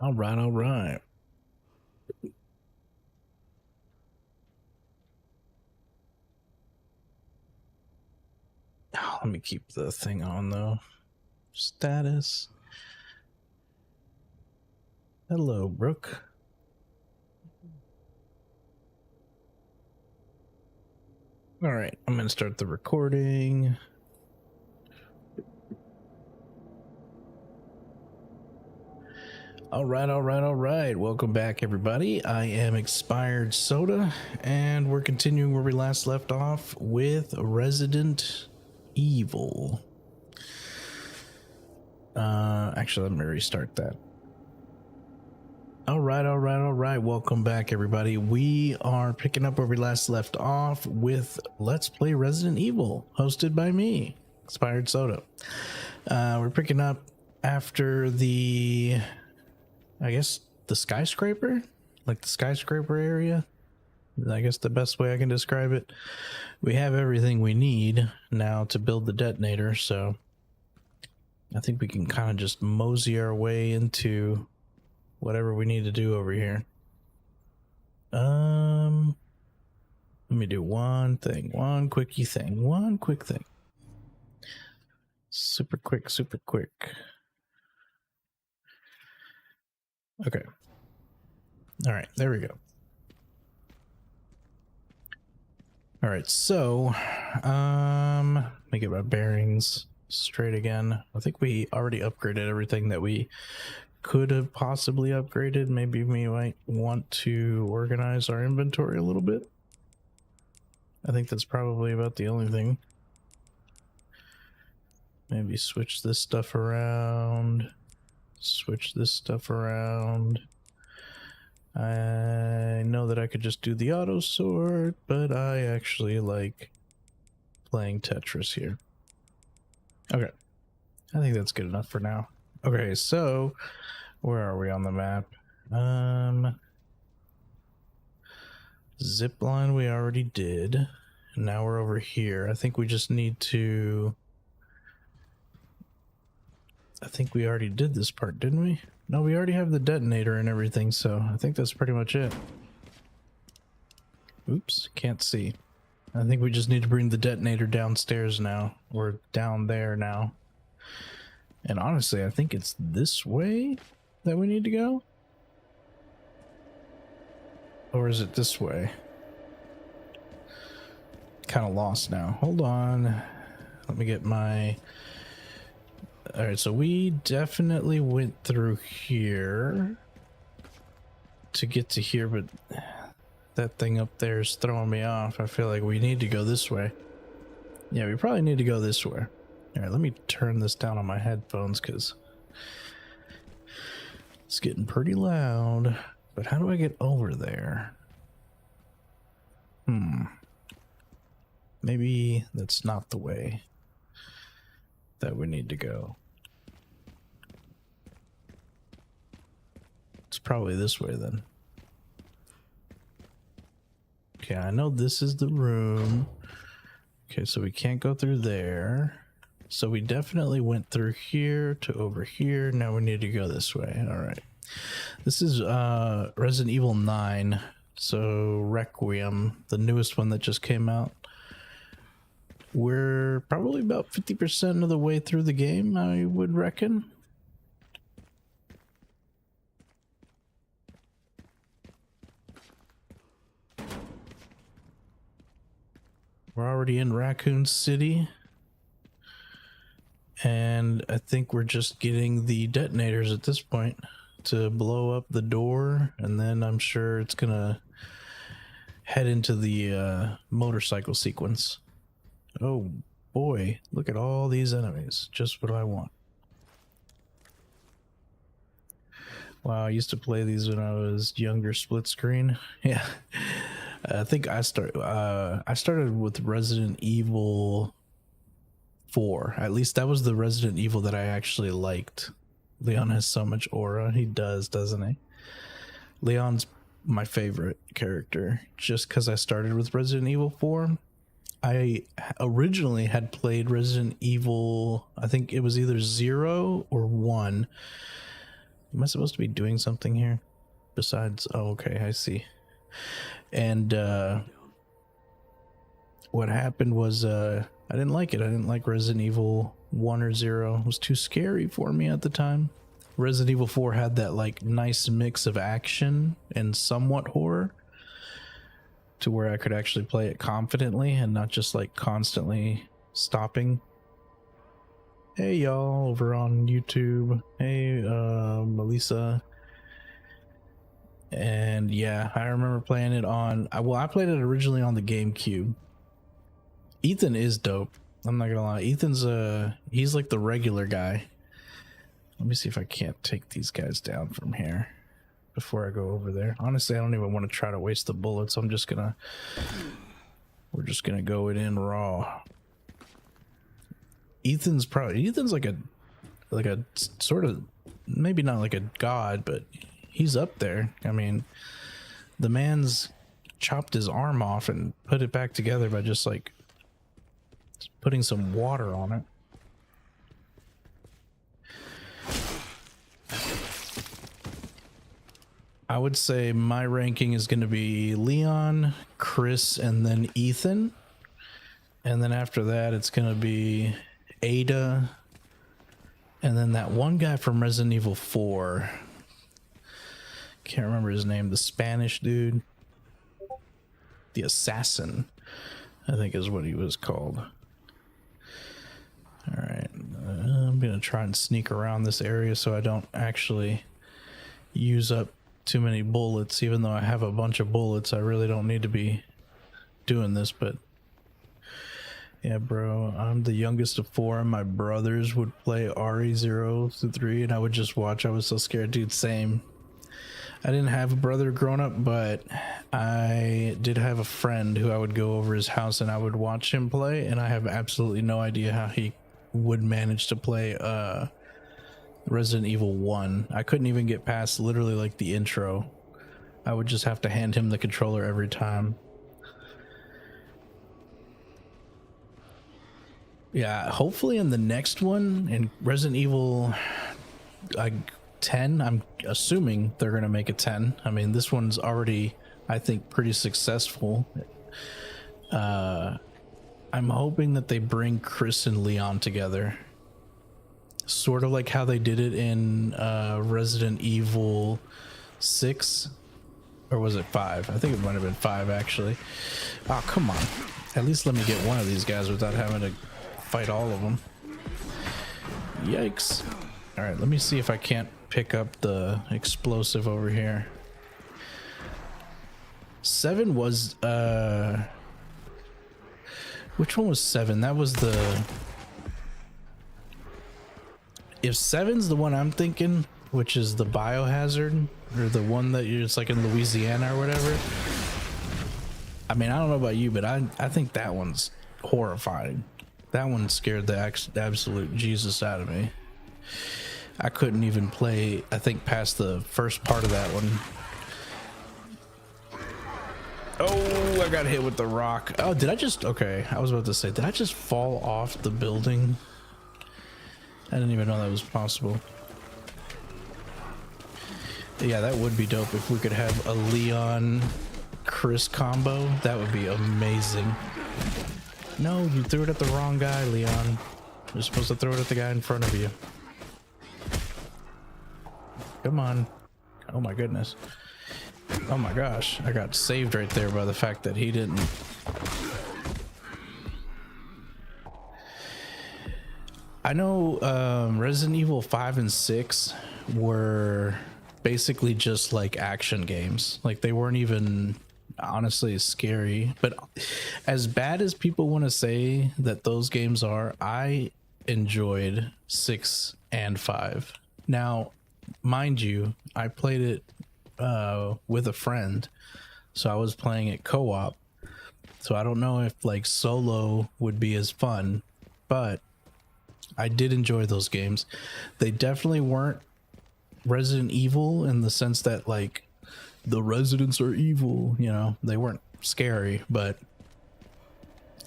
All right, all right. Oh, let me keep the thing on though. Status. Hello, Brooke. All right, I'm going to start the recording. All right, all right, all right. Welcome back, everybody. I am Expired Soda, and we're continuing where we last left off with Resident Evil. Actually, let me restart that. All right, all right, all right. Welcome back, everybody. We are picking up where we last left off with Let's Play Resident Evil, hosted by me, Expired Soda. We're picking up after the, I guess, the skyscraper, like the skyscraper area. I guess the best way I can describe it. We have everything we need now to build the detonator, so I think we can kind of just mosey our way into whatever we need to do over here. Let me do one quick thing. Super quick. Okay. All right, there we go. All right, so let me get my bearings straight again. I think we already upgraded everything that we could have possibly upgraded. Maybe we might want to organize our inventory a little bit. I think that's probably about the only thing. Maybe switch this stuff around. Switch this stuff around. I know that I could just do the auto sort, but I actually like playing Tetris here. Okay. I think that's good enough for now. Okay, so where are we on the map? Zipline we already did. Now we're over here. I think we just need to... I think we already did this part, didn't we? No, we already have the detonator and everything, so I think that's pretty much it. Oops, can't see. I think we just need to bring the detonator downstairs now, or down there now. And honestly, I think it's this way that we need to go? Or is it this way? Kind of lost now. Hold on. Let me get my... Alright, so we definitely went through here to get to here, but that thing up there is throwing me off. I feel like we need to go this way. Yeah, we probably need to go this way. Alright, let me turn this down on my headphones because it's getting pretty loud. But how do I get over there? Maybe that's not the way that we need to go. It's probably this way then. Okay, I know this is the room. Okay, so we can't go through there. So we definitely went through here to over here. Now we need to go this way. All right. This is Resident Evil 9. So Requiem, the newest one that just came out. We're probably about 50% of the way through the game, I would reckon. We're already in Raccoon City. And I think we're just getting the detonators at this point to blow up the door. And then I'm sure it's gonna head into the motorcycle sequence. Oh boy, look at all these enemies. Just what I want. Wow, I used to play these when I was younger, split screen. Yeah. I think I started with Resident Evil 4. At least that was the Resident Evil that I actually liked. Leon has so much aura. He does, doesn't he? Leon's my favorite character just because I started with Resident Evil 4. I originally had played Resident Evil, I think it was either 0 or 1. Am I supposed to be doing something here? Besides, oh, okay, I see. And what happened was I didn't like it. I didn't like Resident Evil 1 or 0. It was too scary for me at the time. Resident Evil 4 had that like nice mix of action and somewhat horror to where I could actually play it confidently and not just like constantly stopping. Hey y'all over on YouTube. Hey Melissa. And yeah, I remember playing it on I played it originally on the GameCube. Ethan is dope. I'm not gonna lie. Ethan's he's like the regular guy. Let me see if I can't take these guys down from here before I go over there. Honestly, I don't even want to try to waste the bullets. We're just gonna go it in raw. Ethan's like a sort of, maybe not like a god, but he's up there. I mean, the man's chopped his arm off and put it back together by just like putting some water on it. I would say my ranking is going to be Leon, Chris, and then Ethan. And then after that, it's going to be Ada. And then that one guy from Resident Evil 4. Can't remember his name. The Spanish dude. The Assassin, I think is what he was called. All right. I'm going to try and sneak around this area so I don't actually use up too many bullets. Even though I have a bunch of bullets, I really don't need to be doing this. But yeah, bro, I'm the youngest of 4. My brothers would play RE0 through 3 and I would just watch. I was so scared. Dude, same. I didn't have a brother growing up, but I did have a friend who I would go over his house and I would watch him play, and I have absolutely no idea how he would manage to play Resident Evil 1. I couldn't even get past literally like the intro. I would just have to hand him the controller every time. Yeah, hopefully in the next one, in Resident Evil 10, I'm assuming they're going to make a 10. I mean, this one's already, I think, pretty successful. I'm hoping that they bring Chris and Leon together. Sort of like how they did it in Resident Evil 6. Or was it 5? I think it might have been 5, actually. Oh, come on. At least let me get one of these guys without having to fight all of them. Yikes. All right, let me see if I can't pick up the explosive over here. 7 was which one was 7? That was the, if 7's the one I'm thinking, which is the biohazard, or the one that you're just like in Louisiana or whatever. I mean, I don't know about you, but I think that one's horrifying. That one scared the absolute Jesus out of me. I couldn't even play, I think, past the first part of that one. Oh, I got hit with the rock. Oh, did I just, okay, I was about to say, did I just fall off the building? I didn't even know that was possible. Yeah, that would be dope if we could have a Leon Chris combo. That would be amazing. No, you threw it at the wrong guy, Leon. You're supposed to throw it at the guy in front of you. Come on. Oh my goodness. Oh my gosh. I got saved right there by the fact that he didn't. I know Resident Evil 5 and 6 were basically just like action games. Like they weren't even honestly scary, but as bad as people want to say that those games are, I enjoyed 6 and 5. Now, mind you, I played it with a friend, so I was playing it co-op, so I don't know if like solo would be as fun, but I did enjoy those games. They definitely weren't Resident Evil in the sense that like the residents are evil, you know, they weren't scary, but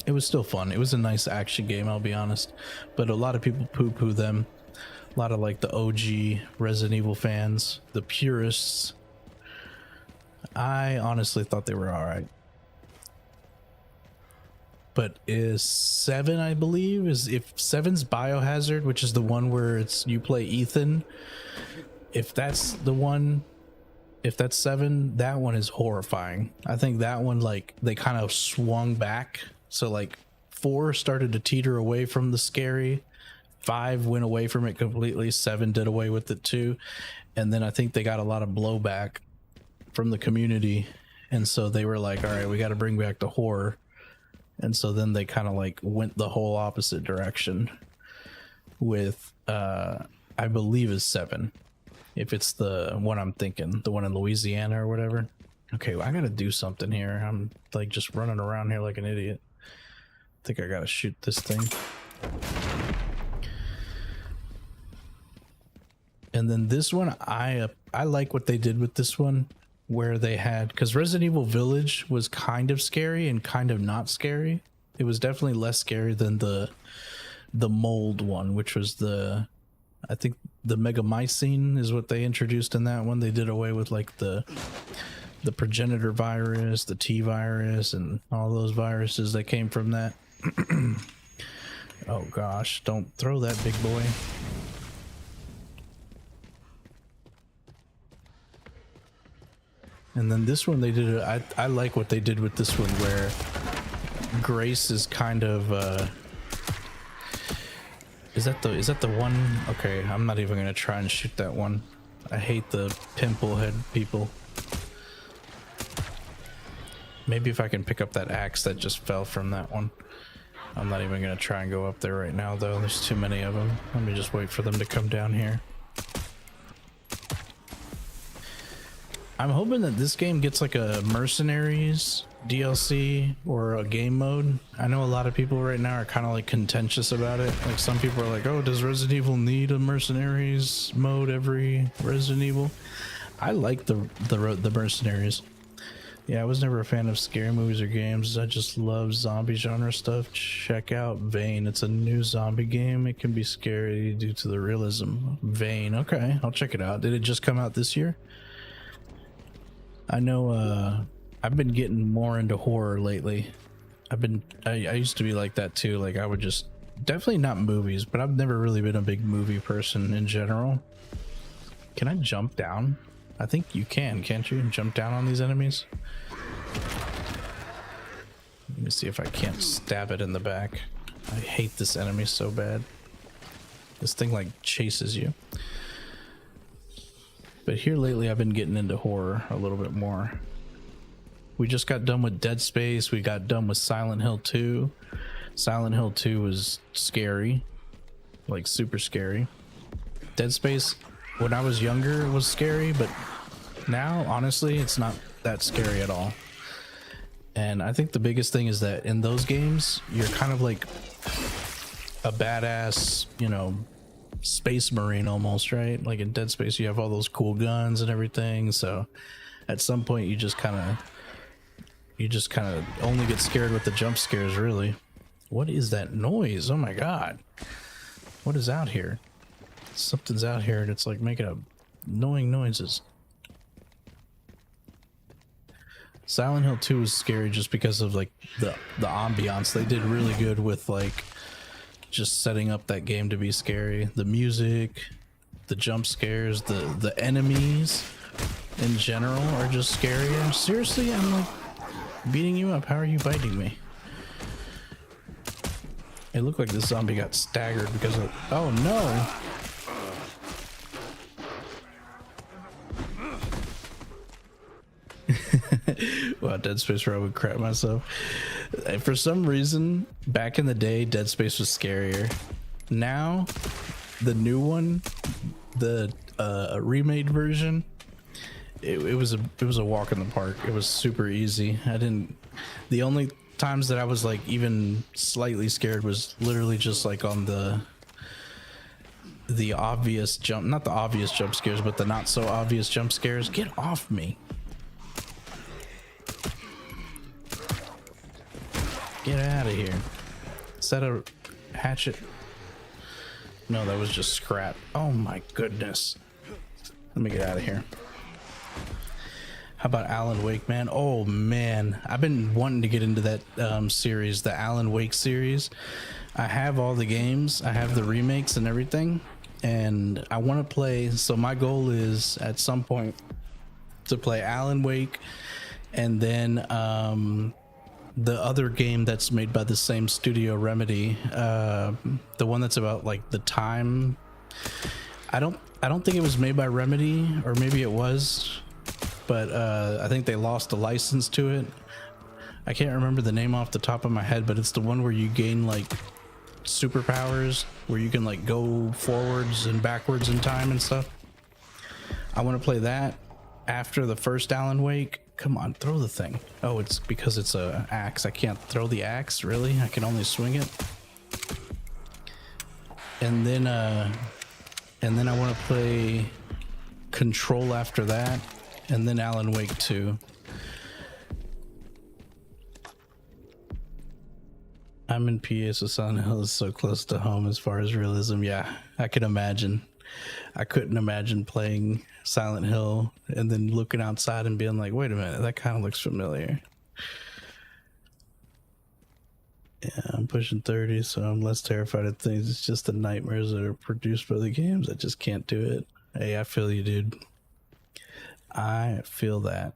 it was still fun. It was a nice action game, I'll be honest, but a lot of people poo-poo them. A lot of like the OG Resident Evil fans, the purists. I honestly thought they were all right. But is 7, I believe, is if 7's Biohazard, which is the one where it's you play Ethan. If that's the one, if that's 7, that one is horrifying. I think that one, like, they kind of swung back. So like 4 started to teeter away from the scary. 5 went away from it completely. 7 did away with it too. And then I think they got a lot of blowback from the community. And so they were like, all right, we got to bring back the horror. And so then they kind of like went the whole opposite direction with, I believe is 7. If it's the one I'm thinking, the one in Louisiana or whatever. Okay, well, I got to do something here. I'm like just running around here like an idiot. I think I got to shoot this thing. And then this one, I like what they did with this one, where they had, because Resident Evil Village was kind of scary and kind of not scary. It was definitely less scary than the mold one, which was the, I think the megamycene is what they introduced in that one. They did away with like the progenitor virus, the T virus, and all those viruses that came from that. Oh gosh, don't throw that, big boy. And then this one they did, I like what they did with this one, where Grace is kind of, is that the one? Okay, I'm not even gonna try and shoot that one. I hate the pimple head people. Maybe if I can pick up that axe that just fell from that one. I'm not even gonna try and go up there right now though, there's too many of them. Let me just wait for them to come down here. I'm hoping that this game gets like a Mercenaries DLC or a game mode. I know a lot of people right now are kind of like contentious about it. Like some people are like, oh, does Resident Evil need a Mercenaries mode every Resident Evil? I like the Mercenaries. Yeah, I was never a fan of scary movies or games. I just love zombie genre stuff. Check out Vane. It's a new zombie game. It can be scary due to the realism. Vane. Okay, I'll check it out. Did it just come out this year? I know I've been getting more into horror lately. I used to be like that too. Like I would just, definitely not movies, but I've never really been a big movie person in general. Can I jump down? I think you can, can't you? Jump down on these enemies? Let me see if I can't stab it in the back. I hate this enemy so bad. This thing like chases you. But here lately I've been getting into horror a little bit more. We just got done with Dead Space. We got done with Silent Hill 2. Silent Hill 2 was scary. Like super scary. Dead Space, when I was younger, it was scary, but now, honestly, it's not that scary at all. And I think the biggest thing is that in those games, you're kind of like a badass, you know, space marine almost, right? Like in Dead Space you have all those cool guns and everything, so at some point you just kind of only get scared with the jump scares, really. What is that noise? Oh my god, what is out here? Something's out here and it's like making annoying noises. Silent Hill 2 is scary just because of like the ambiance. They did really good with like just setting up that game to be scary. The music, the jump scares, the enemies in general are just scarier. Seriously, I'm like beating you up. How are you biting me? It looked like this zombie got staggered because of, oh no. Wow, Dead Space where I would crap myself. For some reason, back in the day, Dead Space was scarier. Now, the new one, the remade version, it was a walk in the park. It was super easy. The only times that I was like even slightly scared was literally just like on the obvious jump, not the obvious jump scares, but the not so obvious jump scares. Get off me. Get out of here. Set a hatchet. No, that was just scrap. Oh my goodness. Let me get out of here. How about Alan Wake, man? Oh man, I've been wanting to get into that series, the Alan Wake series. I have all the games, I have the remakes and everything, and I want to play. So my goal is at some point to play Alan Wake, and then the other game that's made by the same studio, Remedy, the one that's about like the time. I don't think it was made by Remedy, or maybe it was, but I think they lost the license to it. I can't remember the name off the top of my head, but it's the one where you gain like superpowers, where you can like go forwards and backwards in time and stuff. I want to play that after the first Alan Wake. Come on, throw the thing. Oh, it's because it's a axe. I can't throw the axe, really? I can only swing it. And then I want to play Control after that, and then Alan Wake 2. I'm in PA, so Silent Hill is so close to home as far as realism. Yeah, I can imagine. I couldn't imagine playing Silent Hill and then looking outside and being like, wait a minute, that kind of looks familiar. Yeah, I'm pushing 30, so I'm less terrified of things. It's just the nightmares that are produced by the games. I just can't do it. Hey, I feel you, dude. I feel that.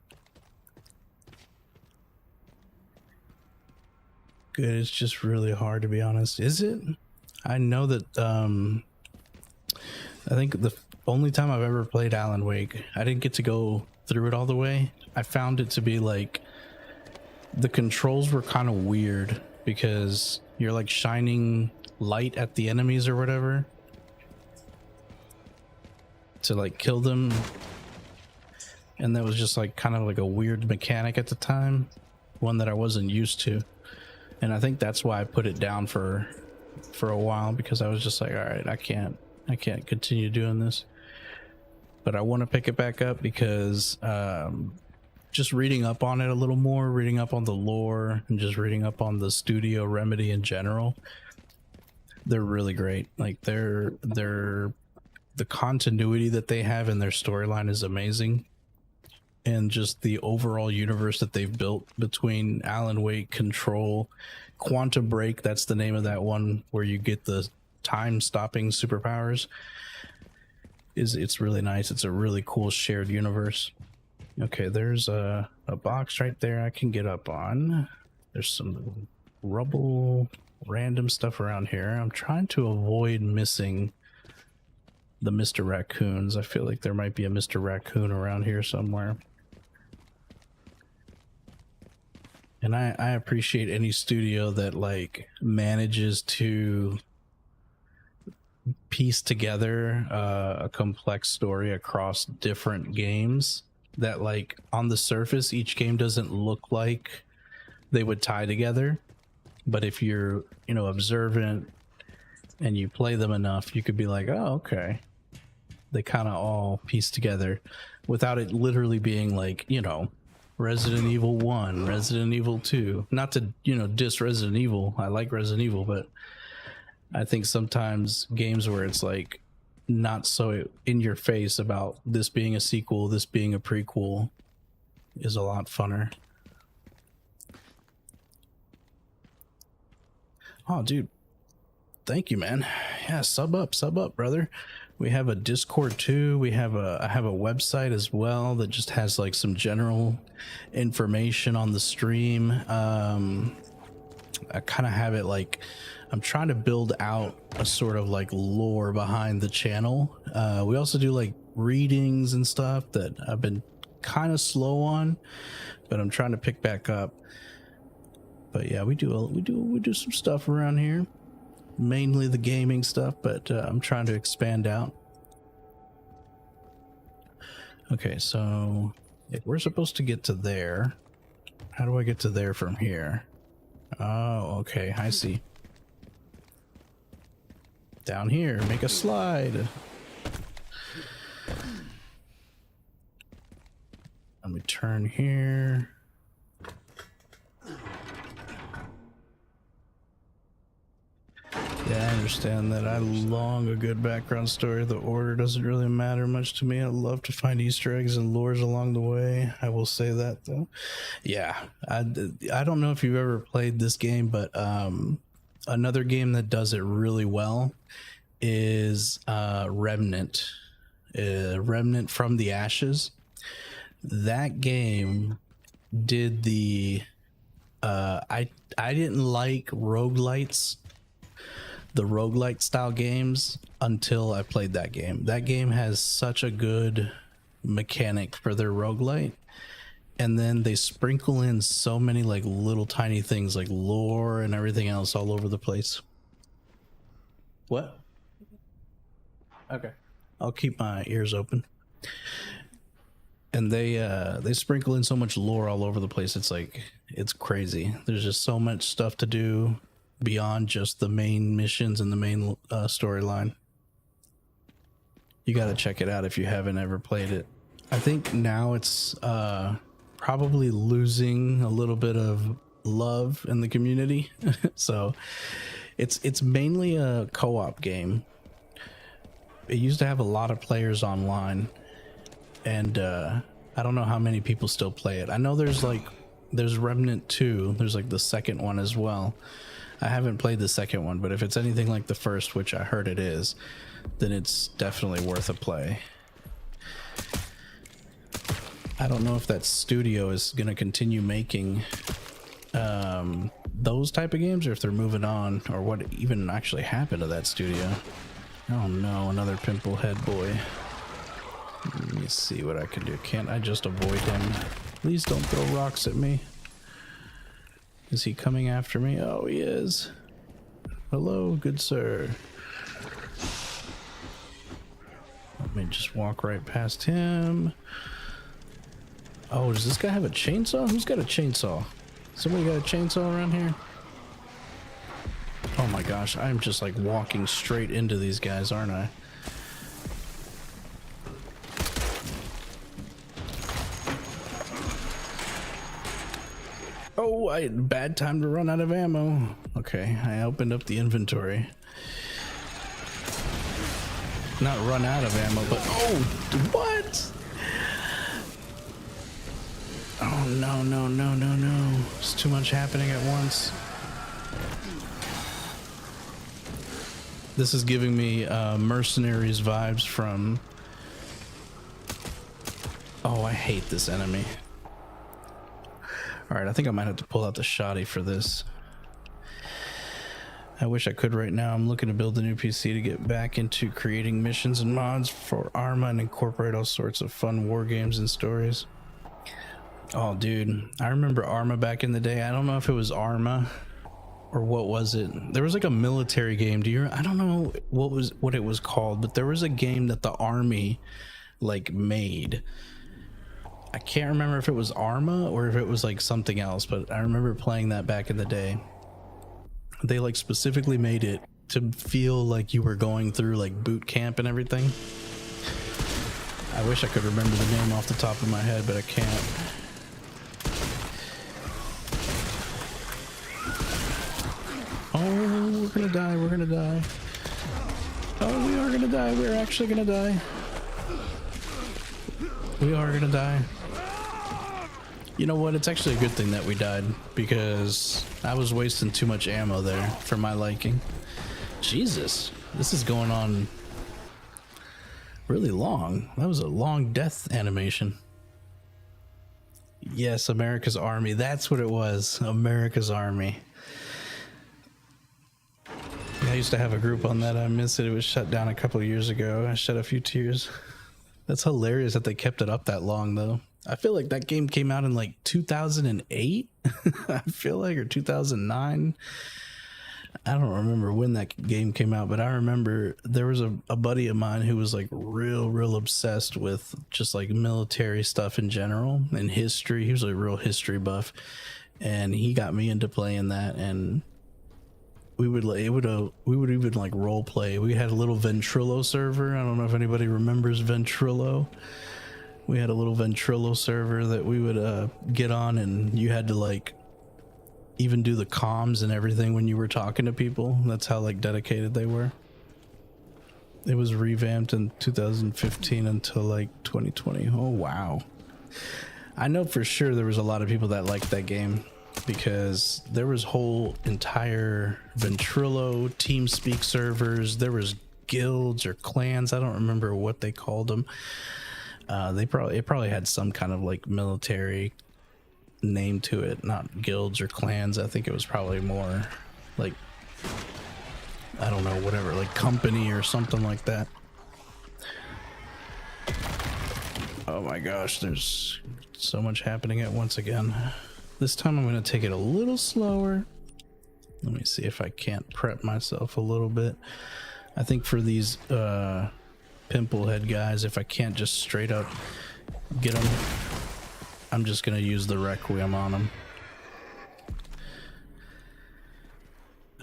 Good, it's just really hard, to be honest. Is it? I know that I think the only time I've ever played Alan Wake, I didn't get to go through it all the way. I found it to be like, the controls were kind of weird because you're like shining light at the enemies or whatever to like kill them, and that was just like kind of like a weird mechanic at the time, one that I wasn't used to. And I think that's why I put it down for a while, because I was just like, all right, I can't continue doing this. But I want to pick it back up because just reading up on it a little more, reading up on the lore, and just reading up on the studio Remedy in general, they're really great. Like the continuity that they have in their storyline is amazing. And just the overall universe that they've built between Alan Wake, Control, Quantum Break, that's the name of that one where you get the time-stopping superpowers, it's really nice. It's a really cool shared universe. Okay, there's a box right there I can get up on. There's some rubble, random stuff around here. I'm trying to avoid missing the Mr. Raccoons. I feel like there might be a Mr. Raccoon around here somewhere. And I appreciate any studio that like manages to piece together a complex story across different games that, like, on the surface each game doesn't look like they would tie together, but if you're, you know, observant and you play them enough, you could be like, oh, okay, they kind of all piece together without it literally being like, you know, Resident Evil 1, Resident Evil 2. Not to, you know, diss Resident Evil. I like Resident Evil, but I think sometimes games where it's like not so in your face about this being a sequel, this being a prequel, is a lot funner. Oh, dude. Thank you, man. Yeah, sub up, brother. We have a Discord too. I have a website as well that just has like some general information on the stream. I kind of have it like, I'm trying to build out a sort of like lore behind the channel. We also do like readings and stuff that I've been kind of slow on, but I'm trying to pick back up. But yeah, we do some stuff around here. Mainly the gaming stuff, but I'm trying to expand out. Okay, so if we're supposed to get to there, how do I get to there from here? Oh, okay, I see. Down here, make a slide. Let me turn here. Yeah, understand that. I long a good background story. The order doesn't really matter much to me. I love to find Easter eggs and lures along the way. I will say that though. Yeah, I don't know if you've ever played this game, but another game that does it really well is Remnant. Remnant from the Ashes. That game did the I didn't like roguelites, the roguelite style games, until I played that game. That game has such a good mechanic for their roguelite, and then they sprinkle in so many like little tiny things like lore and everything else all over the place. What? Okay, I'll keep my ears open. And they sprinkle in so much lore all over the place. It's like, it's crazy. There's just so much stuff to do beyond just the main missions and the main storyline. You got to check it out if you haven't ever played it. I think now it's probably losing a little bit of love in the community. So it's mainly a co-op game. It used to have a lot of players online, and I don't know how many people still play it. I know there's Remnant 2. There's like the second one as well. I haven't played the second one, but if it's anything like the first, which I heard it is, then it's definitely worth a play. I don't know if that studio is going to continue making those type of games, or if they're moving on, or what even actually happened to that studio. Oh no, another pimple head boy. Let me see what I can do. Can't I just avoid him? Please don't throw rocks at me. Is he coming after me? Oh, he is. Hello, good sir. Let me just walk right past him. Oh, does this guy have a chainsaw? Who's got a chainsaw? Somebody got a chainsaw around here? Oh my gosh, I'm just like walking straight into these guys, aren't I? Oh, bad time to run out of ammo. Okay, I opened up the inventory. Not run out of ammo, but oh, what? Oh no, no, no, no, no. It's too much happening at once. This is giving me Mercenaries vibes from... Oh, I hate this enemy. Alright, I think I might have to pull out the shoddy for this. I wish I could right now. I'm looking to build a new PC to get back into creating missions and mods for Arma and incorporate all sorts of fun war games and stories. Oh, dude. I remember Arma back in the day. I don't know if it was Arma or what was it. There was like a military game. I don't know what it was called, but there was a game that the army like made. I can't remember if it was Arma or if it was like something else, but I remember playing that back in the day. They like specifically made it to feel like you were going through like boot camp and everything. I wish I could remember the name off the top of my head, but I can't. Oh, we're gonna die, we're gonna die. Oh, we are gonna die, we're actually gonna die. We are gonna die. You know what? It's actually a good thing that we died, because I was wasting too much ammo there for my liking. Jesus, this is going on really long. That was a long death animation. Yes, America's Army. That's what it was. America's Army. I used to have a group on that. I miss it. It was shut down a couple of years ago. I shed a few tears. That's hilarious that they kept it up that long, though. I feel like that game came out in like 2008. I feel like, or 2009. I don't remember when that game came out, but I remember there was a buddy of mine who was like real obsessed with just like military stuff in general and history. He was a real history buff, and he got me into playing that. And we would even like role play. We had a little Ventrilo server. I don't know if anybody remembers Ventrilo. We had a little Ventrilo server that we would get on, and you had to like even do the comms and everything when you were talking to people. That's how like dedicated they were. It was revamped in 2015 until like 2020. Oh wow. I know for sure there was a lot of people that liked that game because there was whole entire Ventrilo TeamSpeak servers. There was guilds or clans. I don't remember what they called them. It probably had some kind of like military name to it, not guilds or clans. I think it was probably more like, I don't know, whatever, like company or something like that. Oh my gosh, there's so much happening at once again. This time I'm going to take it a little slower. Let me see if I can't prep myself a little bit. I think for these pimple head guys, if I can't just straight up get them, I'm just going to use the Requiem on them.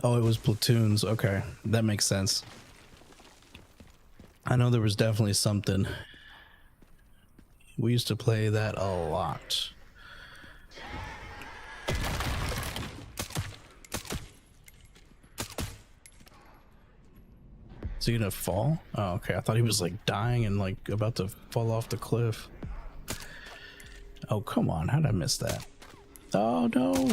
Oh, it was platoons. Okay, that makes sense. I know there was definitely something. We used to play that a lot. Is he gonna fall? Oh, okay. I thought he was like dying and like about to fall off the cliff. Oh, come on. How did I miss that? Oh, no.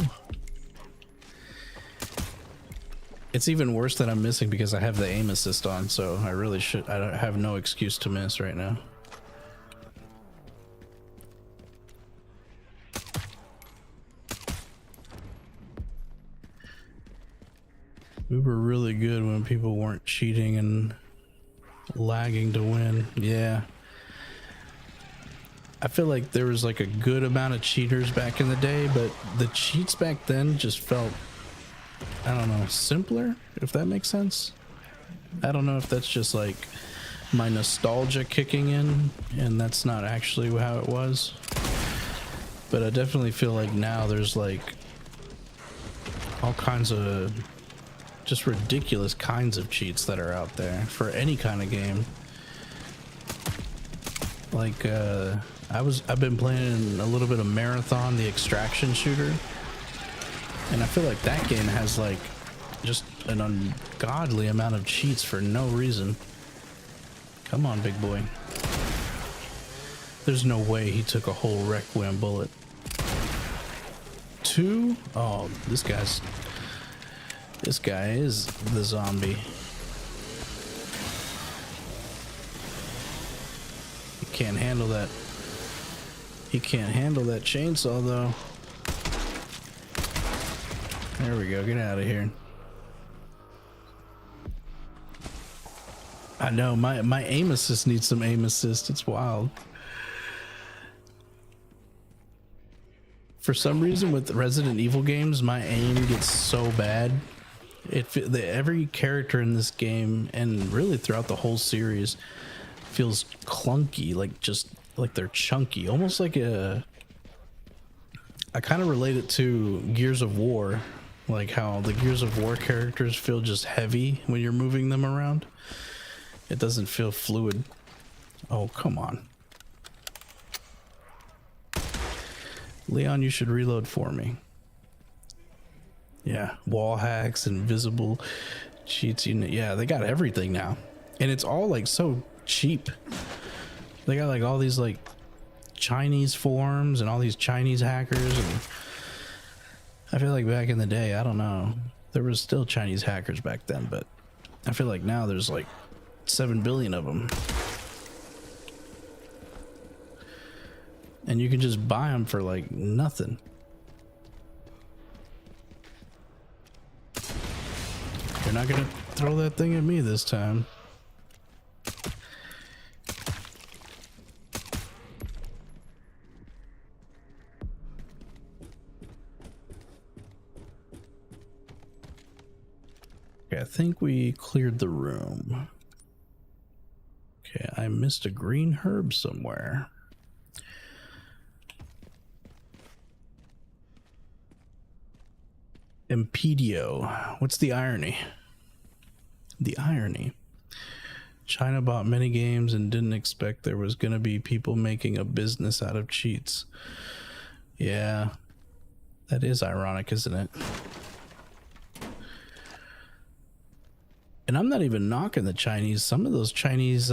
It's even worse that I'm missing because I have the aim assist on, so I really should. I don't have no excuse to miss right now. We were really good when people weren't cheating and lagging to win. Yeah. I feel like there was like a good amount of cheaters back in the day, but the cheats back then just felt, I don't know, simpler, if that makes sense. I don't know if that's just like my nostalgia kicking in and that's not actually how it was. But I definitely feel like now there's like all kinds of just ridiculous kinds of cheats that are out there for any kind of game. Like I've been playing a little bit of Marathon, the extraction shooter, and I feel like that game has like just an ungodly amount of cheats for no reason. Come on, big boy. There's no way he took a whole Requiem bullet. 2? Oh, this guy is the zombie. He can't handle that. He can't handle that chainsaw though. There we go. Get out of here. I know my aim assist needs some aim assist. It's wild. For some reason with Resident Evil games, my aim gets so bad. Every character in this game and really throughout the whole series feels clunky, like just like they're chunky, almost like I kind of relate it to Gears of War, like how the Gears of War characters feel just heavy when you're moving them around. It doesn't feel fluid. Oh, come on. Leon, you should reload for me. Yeah, wall hacks, invisible cheats. Yeah, they got everything now, and it's all like so cheap. They got like all these like Chinese forums and all these Chinese hackers, and I feel like back in the day, I don't know, there was still Chinese hackers back then, but I feel like now there's like 7 billion of them, and you can just buy them for like nothing. You're not gonna throw that thing at me this time. Okay, I think we cleared the room. Okay, I missed a green herb somewhere. Impedio. What's the irony? The irony. China bought many games and didn't expect there was going to be people making a business out of cheats. Yeah, That is ironic, isn't it? And I'm not even knocking the Chinese. Some of those Chinese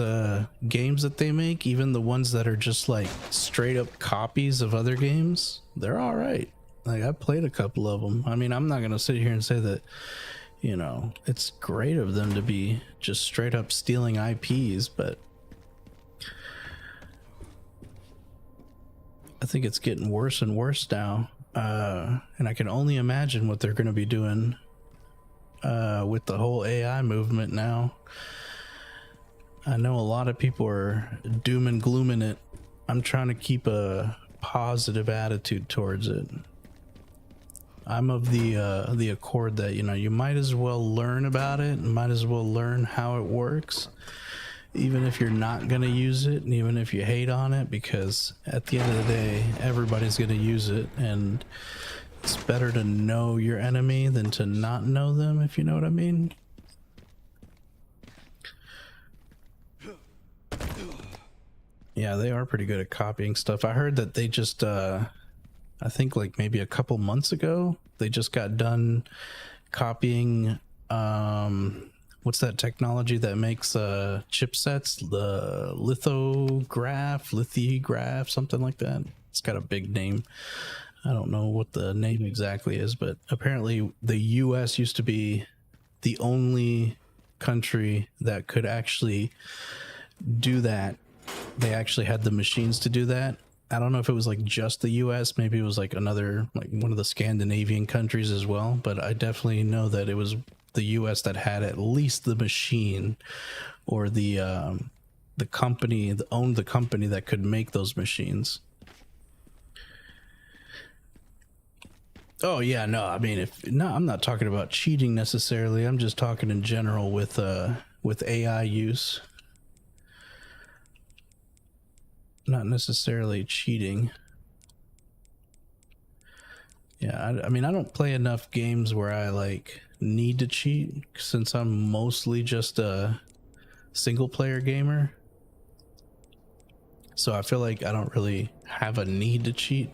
games that they make, even the ones that are just like straight up copies of other games, they're all right. Like, I played a couple of them. I mean, I'm not going to sit here and say that, you know, it's great of them to be just straight up stealing IPs, but I think it's getting worse and worse now. And I can only imagine what they're going to be doing with the whole AI movement now. I know a lot of people are doom and glooming it. I'm trying to keep a positive attitude towards it. I'm of the accord that, you know, you might as well learn about it and might as well learn how it works, even if you're not going to use it and even if you hate on it, because at the end of the day, everybody's going to use it, and it's better to know your enemy than to not know them, if you know what I mean. Yeah, they are pretty good at copying stuff. I heard that they just, I think like maybe a couple months ago, they just got done copying, what's that technology that makes chipsets? The lithograph, something like that. It's got a big name. I don't know what the name exactly is, but apparently the US used to be the only country that could actually do that. They actually had the machines to do that. I don't know if it was like just the US, maybe it was like another, like one of the Scandinavian countries as well, but I definitely know that it was the US that had at least the machine, or the company that owned the company that could make those machines. Oh yeah, no, I mean, I'm not talking about cheating necessarily. I'm just talking in general with AI use. Not necessarily cheating. Yeah, I mean, I don't play enough games where I like need to cheat, since I'm mostly just a single player gamer. So I feel like I don't really have a need to cheat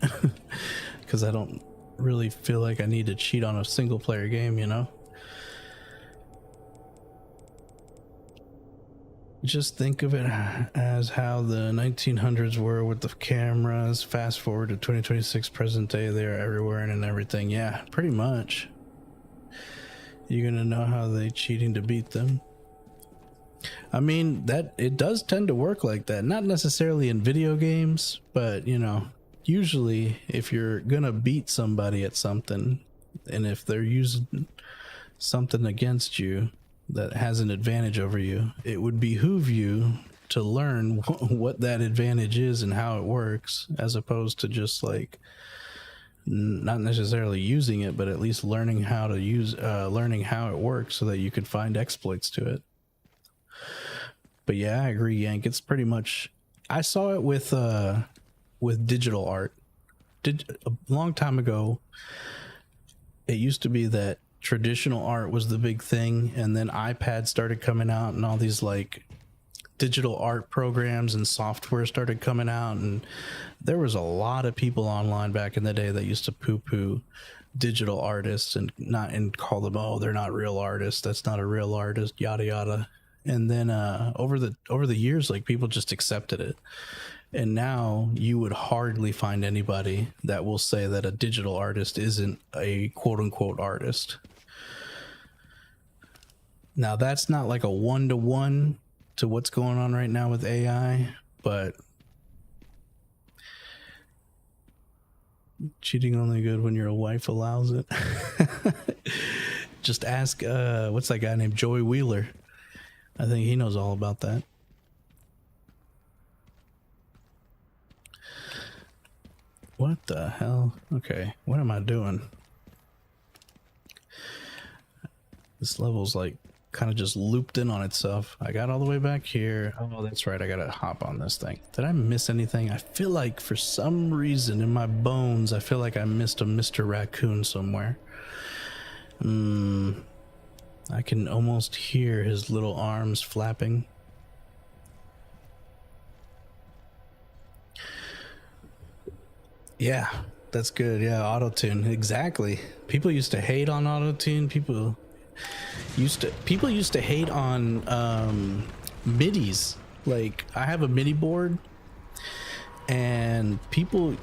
because I don't really feel like I need to cheat on a single player game, you know? Just think of it as how the 1900s were with the cameras. Fast forward to 2026 present day, they're everywhere and everything. Yeah, pretty much. You're gonna know how they cheating to beat them. I mean, that it does tend to work like that. Not necessarily in video games, but you know, usually if you're gonna beat somebody at something, and if they're using something against you that has an advantage over you, it would behoove you to learn what that advantage is and how it works, as opposed to just like not necessarily using it, but at least learning how to use learning how it works so that you could find exploits to it. But yeah, I agree, Yank. It's pretty much, I saw it with digital art. A long time ago, it used to be that traditional art was the big thing, and then iPads started coming out and all these like digital art programs and software started coming out, and there was a lot of people online back in the day that used to poo-poo digital artists and call them, oh, they're not real artists, that's not a real artist, yada yada. And then over the years, like, people just accepted it, and now you would hardly find anybody that will say that a digital artist isn't a quote-unquote artist. Now, that's not like a one-to-one to what's going on right now with AI, but cheating only good when your wife allows it. Just ask, what's that guy named Joey Wheeler? I think he knows all about that. What the hell? Okay, what am I doing? This level's like kind of just looped in on itself. I got all the way back here. Oh, that's right, I gotta hop on this thing. Did I miss anything? I feel like for some reason in my bones, I feel like I missed a Mr. Raccoon somewhere. I can almost hear his little arms flapping. Yeah, That's good. Yeah, auto-tune. Exactly. People used to hate on auto-tune. People used to hate on midis. Like, I have a MIDI board, and people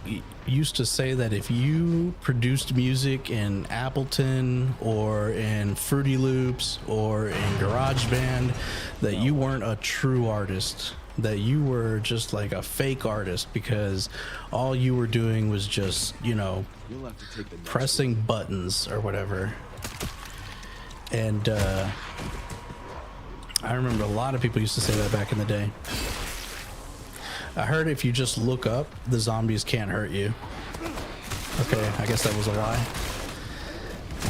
used to say that if you produced music in Ableton or in Fruity Loops or in GarageBand, that you weren't a true artist, that you were just like a fake artist, because all you were doing was just, you know, pressing buttons or whatever. And I remember a lot of people used to say that back in the day. I heard if you just look up, the zombies can't hurt you. Okay, I guess that was a lie.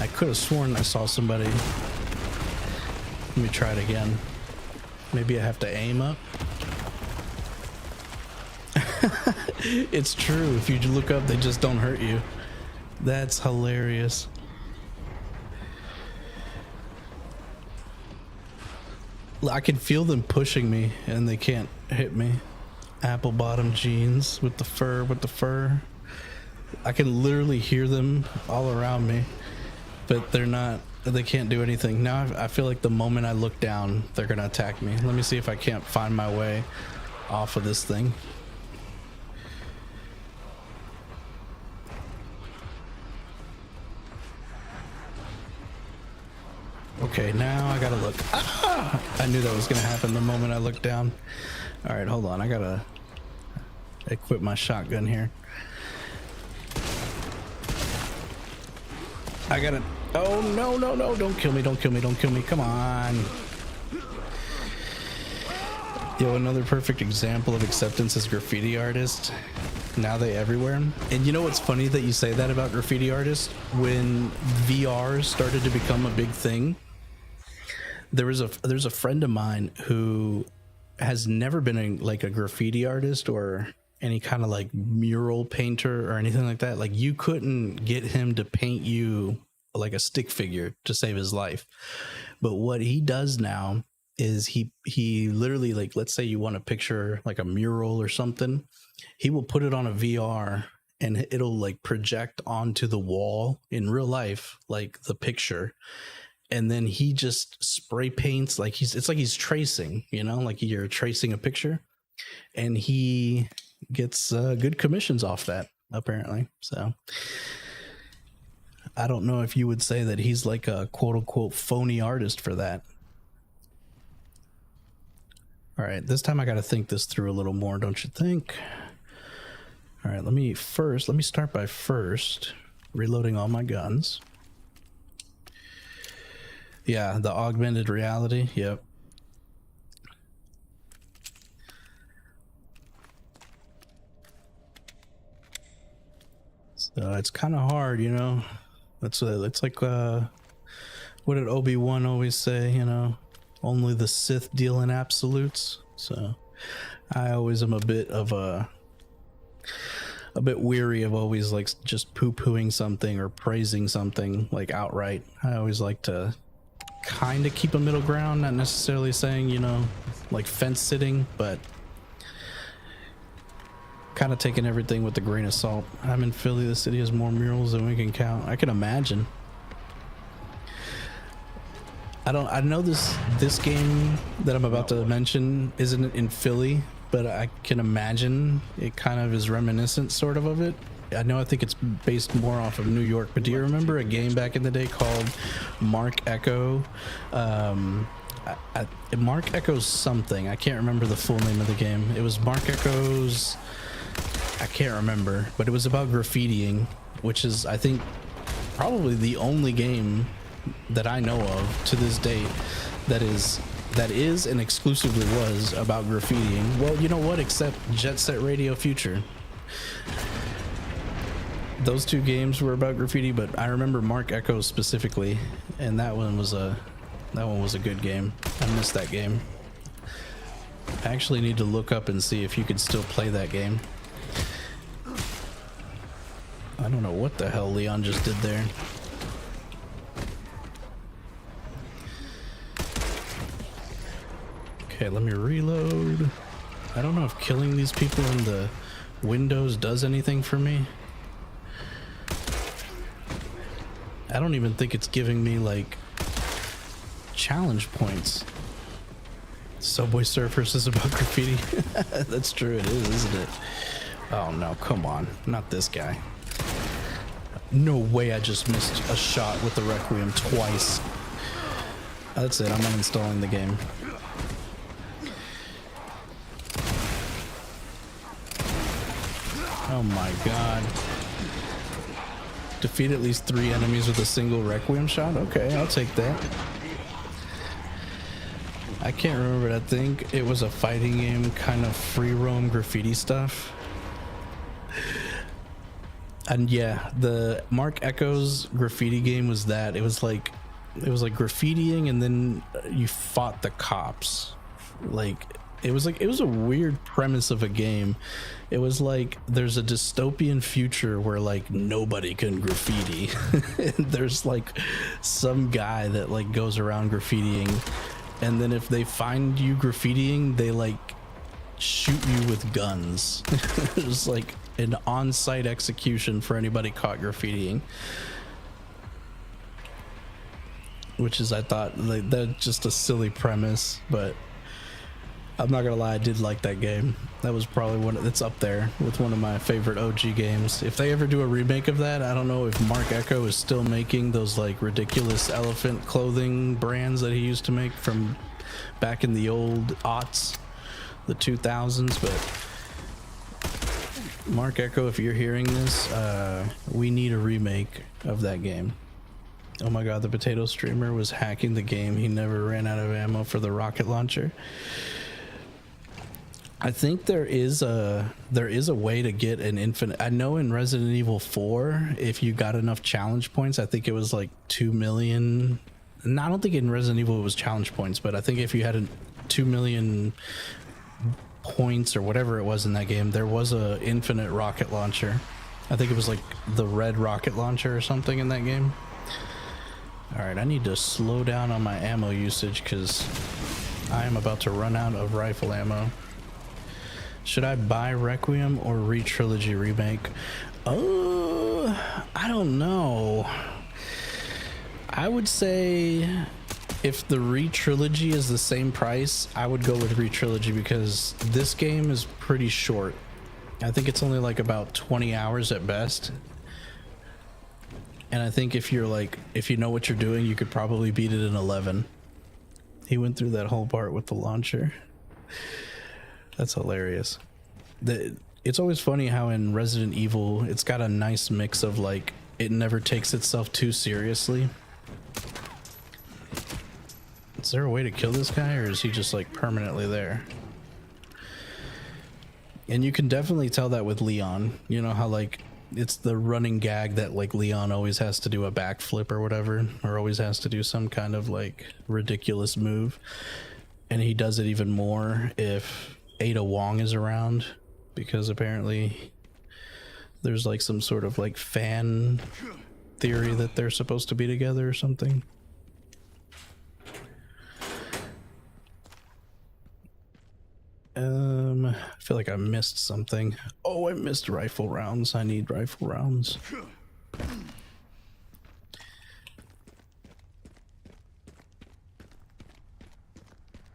I could have sworn I saw somebody. Let me try it again. Maybe I have to aim up. It's true. If you look up, they just don't hurt you. That's hilarious. I can feel them pushing me and they can't hit me. Apple bottom jeans with the fur. I can literally hear them all around me, but they can't do anything. Now I feel like the moment I look down, they're gonna attack me. Let me see if I can't find my way off of this thing. Okay, now I gotta look. Ah! I knew that was gonna happen the moment I looked down. All right, hold on. I gotta equip my shotgun here. I gotta. Oh no! Don't kill me! Don't kill me! Don't kill me! Come on! Yo, another perfect example of acceptance as graffiti artist. Now they everywhere. And you know what's funny that you say that about graffiti artists? When VR started to become a big thing, there's a friend of mine who has never been a graffiti artist or any kind of like mural painter or anything like that. Like, you couldn't get him to paint you like a stick figure to save his life. But what he does now is he literally, like, let's say you want a picture like a mural or something, he will put it on a VR and it'll like project onto the wall in real life, like the picture. And then he just spray paints, like it's like he's tracing, you know, like you're tracing a picture, and he gets good commissions off that, apparently. So I don't know if you would say that he's like a quote unquote phony artist for that. All right, this time I got to think this through a little more, don't you think? All right, let me start by first reloading all my guns. Yeah, the augmented reality. Yep. So it's kind of hard, you know. It's like what did Obi-Wan always say? You know, only the Sith deal in absolutes. So I always am a bit weary of always like just poo-pooing something or praising something like outright. I always like to kind of keep a middle ground, not necessarily saying, you know, like fence sitting, but kind of taking everything with a grain of salt. I'm in Philly. The city has more murals than we can count. I can imagine. I know this game that I'm about to mention isn't in Philly, but I can imagine it kind of is reminiscent sort of it. I think it's based more off of New York, but do you remember a game back in the day called Mark Echo? Mark Echo's something. I can't remember the full name of the game. It was Mark Echo's, I can't remember, but it was about graffitiing, which is, I think, probably the only game that I know of to this date that is and exclusively was about graffitiing. Well, you know what, except Jet Set Radio Future. Those two games were about graffiti, but I remember Mark Echo specifically, and that one was a good game. I missed that game. I actually need to look up and see if you could still play that game. I don't know what the hell Leon just did there. Okay, let me reload. I don't know if killing these people in the windows does anything for me. I don't even think it's giving me like challenge points. Subway Surfers is about graffiti. That's true, it is, isn't it? Oh no, come on, not this guy. No way I just missed a shot with the Requiem twice. That's it, I'm uninstalling the game. Oh my god. Defeat at least 3 enemies with a single Requiem shot? Okay, I'll take that. I can't remember, but I think it was a fighting game, kind of free roam graffiti stuff. And yeah, the Mark Echo's graffiti game was that. It was like graffitiing, and then you fought the cops. Like it was a weird premise of a game. It was like there's a dystopian future where like nobody can graffiti. There's like some guy that like goes around graffitiing, and then if they find you graffitiing, they like shoot you with guns. It's like an on-site execution for anybody caught graffitiing, which is, I thought, like, that's just a silly premise, but I'm not gonna lie, I did like that game. That was probably one that's up there with one of my favorite OG games. If they ever do a remake of that, I don't know if Mark Echo is still making those like ridiculous elephant clothing brands that he used to make from back in the old aughts, the 2000s, but Mark Echo, if you're hearing this, we need a remake of that game. Oh my god, the potato streamer was hacking the game. He never ran out of ammo for the rocket launcher. I think there is a way to get an infinite. I know in Resident Evil 4, if you got enough challenge points, I think it was like 2 million. And I don't think in Resident Evil it was challenge points, but I think if you had a 2 million points or whatever it was in that game, there was a infinite rocket launcher. I think it was like the red rocket launcher or something in that game. All right, I need to slow down on my ammo usage because I am about to run out of rifle ammo. Should I buy Requiem or Re-Trilogy Remake? I don't know. I would say if the Re-Trilogy is the same price, I would go with Re-Trilogy because this game is pretty short. I think it's only like about 20 hours at best. And I think if you're like, if you know what you're doing, you could probably beat it in 11. He went through that whole part with the launcher. That's hilarious. It's always funny how in Resident Evil, it's got a nice mix of like, it never takes itself too seriously. Is there a way to kill this guy, or is he just like permanently there? And you can definitely tell that with Leon. You know how like it's the running gag that like Leon always has to do a backflip or whatever, or always has to do some kind of like ridiculous move. And he does it even more if Ada Wong is around, because apparently there's like some sort of like fan theory that they're supposed to be together or something. I feel like I missed something. Oh, I missed rifle rounds. I need rifle rounds.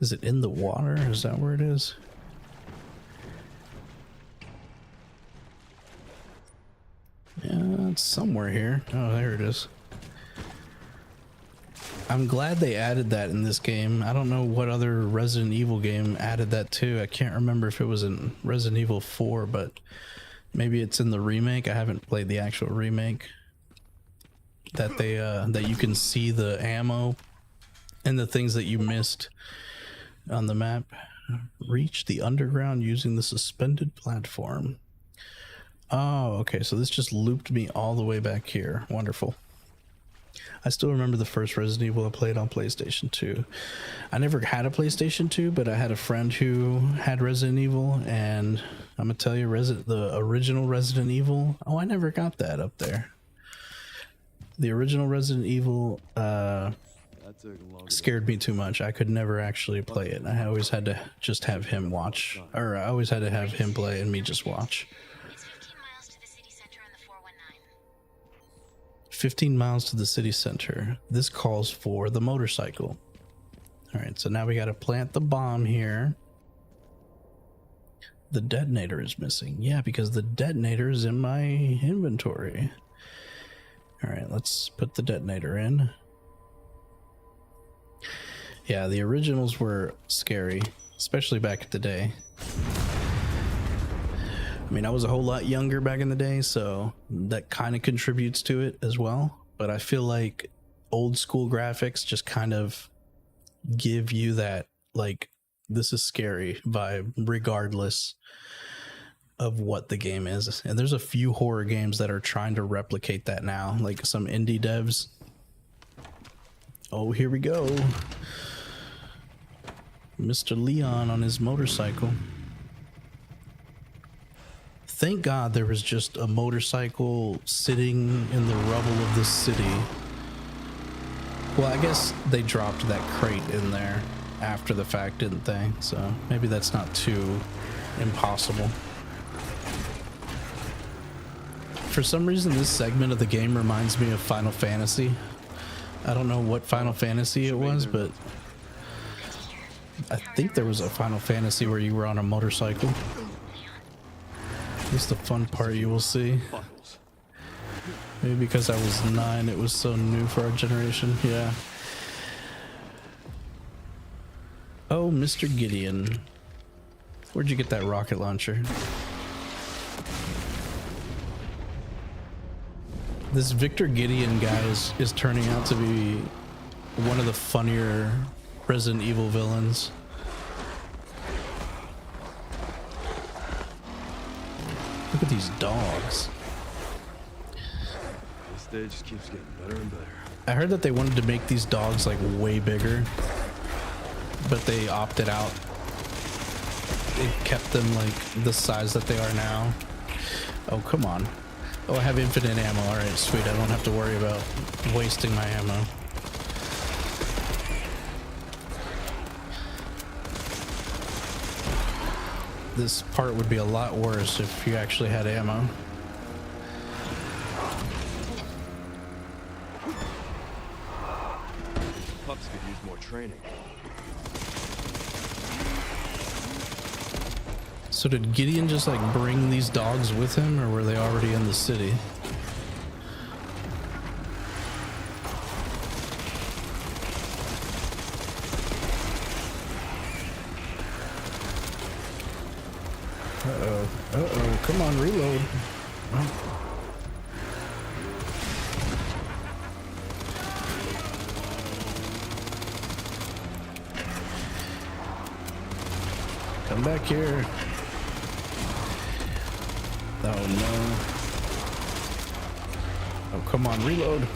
Is it in the water? Is that where it is? Yeah, it's somewhere here. Oh, there it is. I'm glad they added that in this game. I don't know what other Resident Evil game added that too. I can't remember if it was in Resident Evil 4, but maybe it's in the remake. I haven't played the actual remake. That they that you can see the ammo and the things that you missed on the map. Reach the underground using the suspended platform. Oh, okay, so this just looped me all the way back here. Wonderful. I still remember the first Resident Evil I played on PlayStation 2. I never had a PlayStation 2, but I had a friend who had Resident Evil, and I'm gonna tell you, the original Resident Evil, oh, I never got that up there. The original Resident Evil scared me too much. I could never actually play it. I always had to just have him watch, or I always had to have him play and me just watch. 15 miles to the city center on the 419. 15 miles to the city center. This calls for the motorcycle. All right, so now we got to plant the bomb here. The detonator is missing. Yeah, because the detonator is in my inventory. All right, let's put the detonator in. Yeah, the originals were scary, especially back in the day. I mean, I was a whole lot younger back in the day, so that kind of contributes to it as well. But I feel like old school graphics just kind of give you that, like, this is scary vibe, regardless of what the game is. And there's a few horror games that are trying to replicate that now, like some indie devs. Oh, here we go. Mr. Leon on his motorcycle. Thank God there was just a motorcycle sitting in the rubble of this city. Well, I guess they dropped that crate in there after the fact, didn't they? So maybe that's not too impossible. For some reason, this segment of the game reminds me of Final Fantasy. I don't know what Final Fantasy it was, but I think there was a Final Fantasy where you were on a motorcycle. This is the fun part you will see. Maybe because I was 9, it was so new for our generation. Yeah. Oh, Mr. Gideon. Where'd you get that rocket launcher? This Victor Gideon guy is turning out to be one of the funnier Resident Evil villains. Look at these dogs. This day just keeps getting better and better. I heard that they wanted to make these dogs like way bigger, but they opted out. They kept them like the size that they are now. Oh, come on. Oh, I have infinite ammo. All right, sweet. I don't have to worry about wasting my ammo. This part would be a lot worse if you actually had ammo. Pups could use more training. So did Gideon just like bring these dogs with him, or were they already in the city? Uh-oh, come on, reload. Oh. Come back here. Oh no. Oh, come on, reload.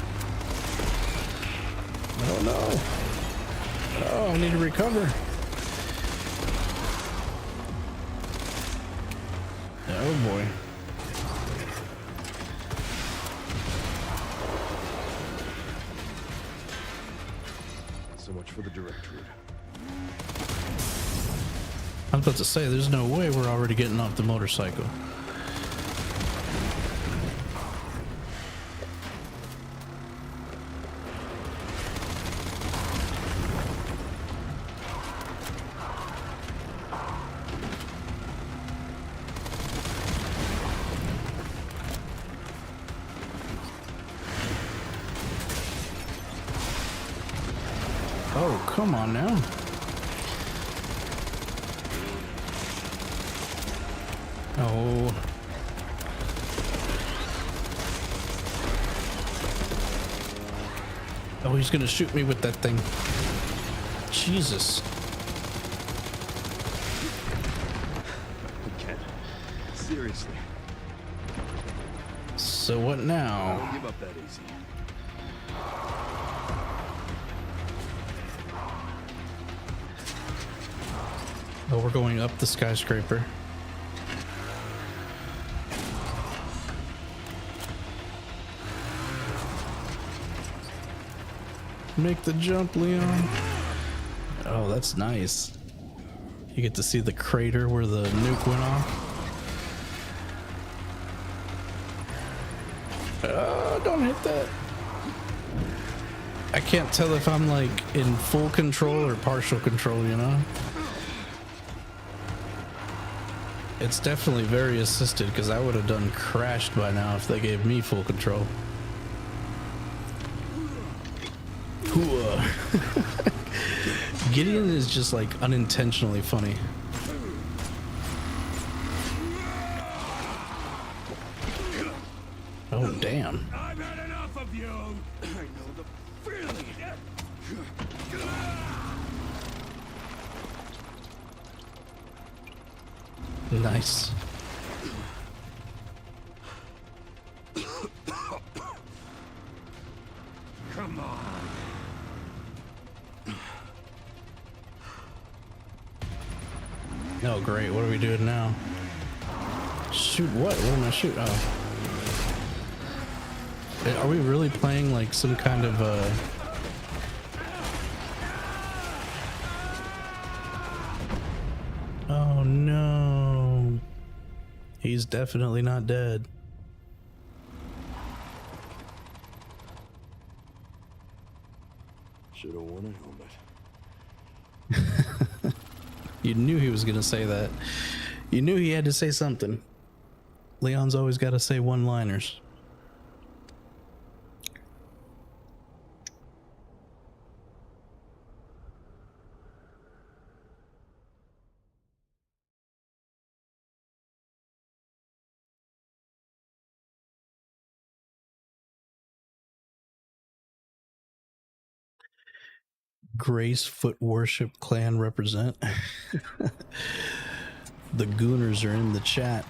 Oh no. Oh, I need to recover. Oh boy. So much for the direct route. I was about to say, there's no way we're already getting off the motorcycle. Oh, come on now. Oh. Oh, he's gonna shoot me with that thing. Jesus. We can't. Seriously. So what now? Don't give up that easy. Oh, we're going up the skyscraper. Make the jump, Leon. Oh, that's nice. You get to see the crater where the nuke went off. Don't hit that. I can't tell if I'm like in full control or partial control, you know? It's definitely very assisted because I would have done crashed by now if they gave me full control. Gideon is just like unintentionally funny. Oh, damn. I've had enough of you. I know the feeling. Nice. Come on. Oh, great. What are we doing now? Shoot what? What am I shooting? Oh. Are we really playing like some kind of Oh no. He's definitely not dead. Should have worn a helmet. You knew he was gonna say that. You knew he had to say something. Leon's always got to say one-liners. Grace Foot Worship Clan represent. The Gooners are in the chat.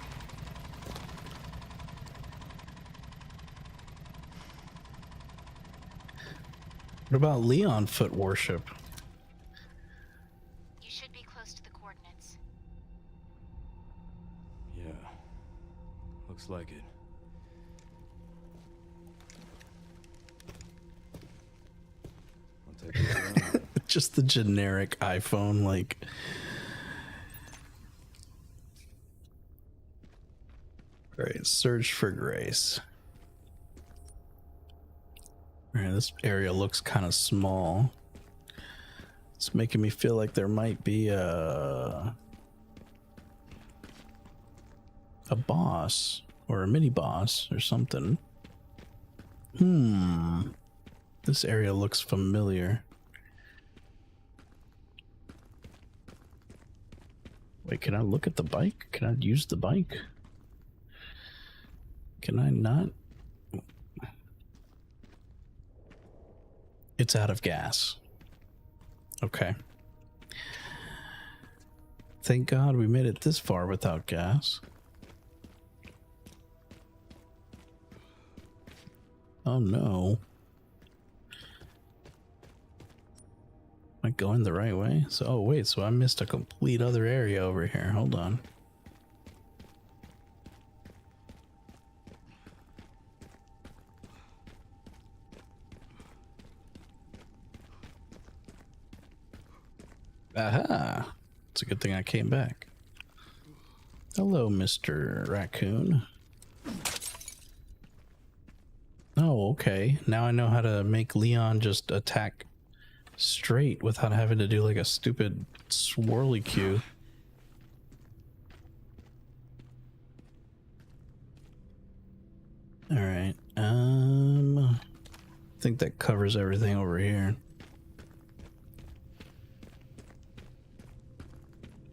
What about Leon Foot Worship? You should be close to the coordinates. Yeah. Looks like it. I'll take it around. Just the generic iPhone, like. Alright, search for Grace. Alright, this area looks kind of small. It's making me feel like there might be a boss or a mini boss or something. This area looks familiar. Wait, can I look at the bike? Can I use the bike? Can I not? It's out of gas. Okay. Thank God we made it this far without gas. Oh no. Am I going the right way? So, oh wait, so I missed a complete other area over here. Hold on. Aha! It's a good thing I came back. Hello, Mr. Raccoon. Oh, okay. Now I know how to make Leon just attack straight without having to do like a stupid swirly cue. All right. I think that covers everything over here.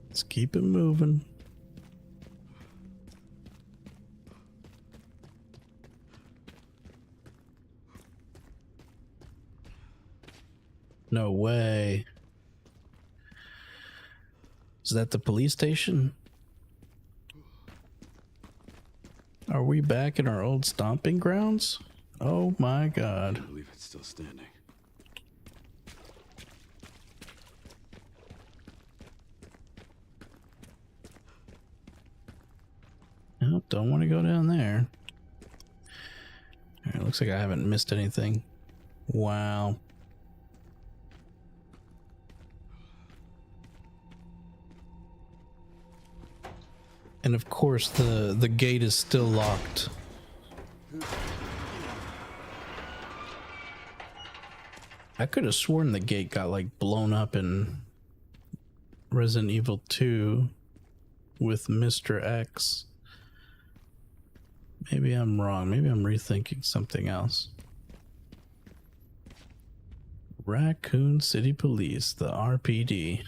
Let's keep it moving. No way. Is that the police station? Are we back in our old stomping grounds? Oh my God. I believe it's still standing. Oh, don't want to go down there. All right, looks like I haven't missed anything. Wow. And of course the gate is still locked. I could have sworn the gate got like blown up in Resident Evil 2 with Mr. X. Maybe I'm wrong. Maybe I'm rethinking something else. Raccoon City Police, the RPD.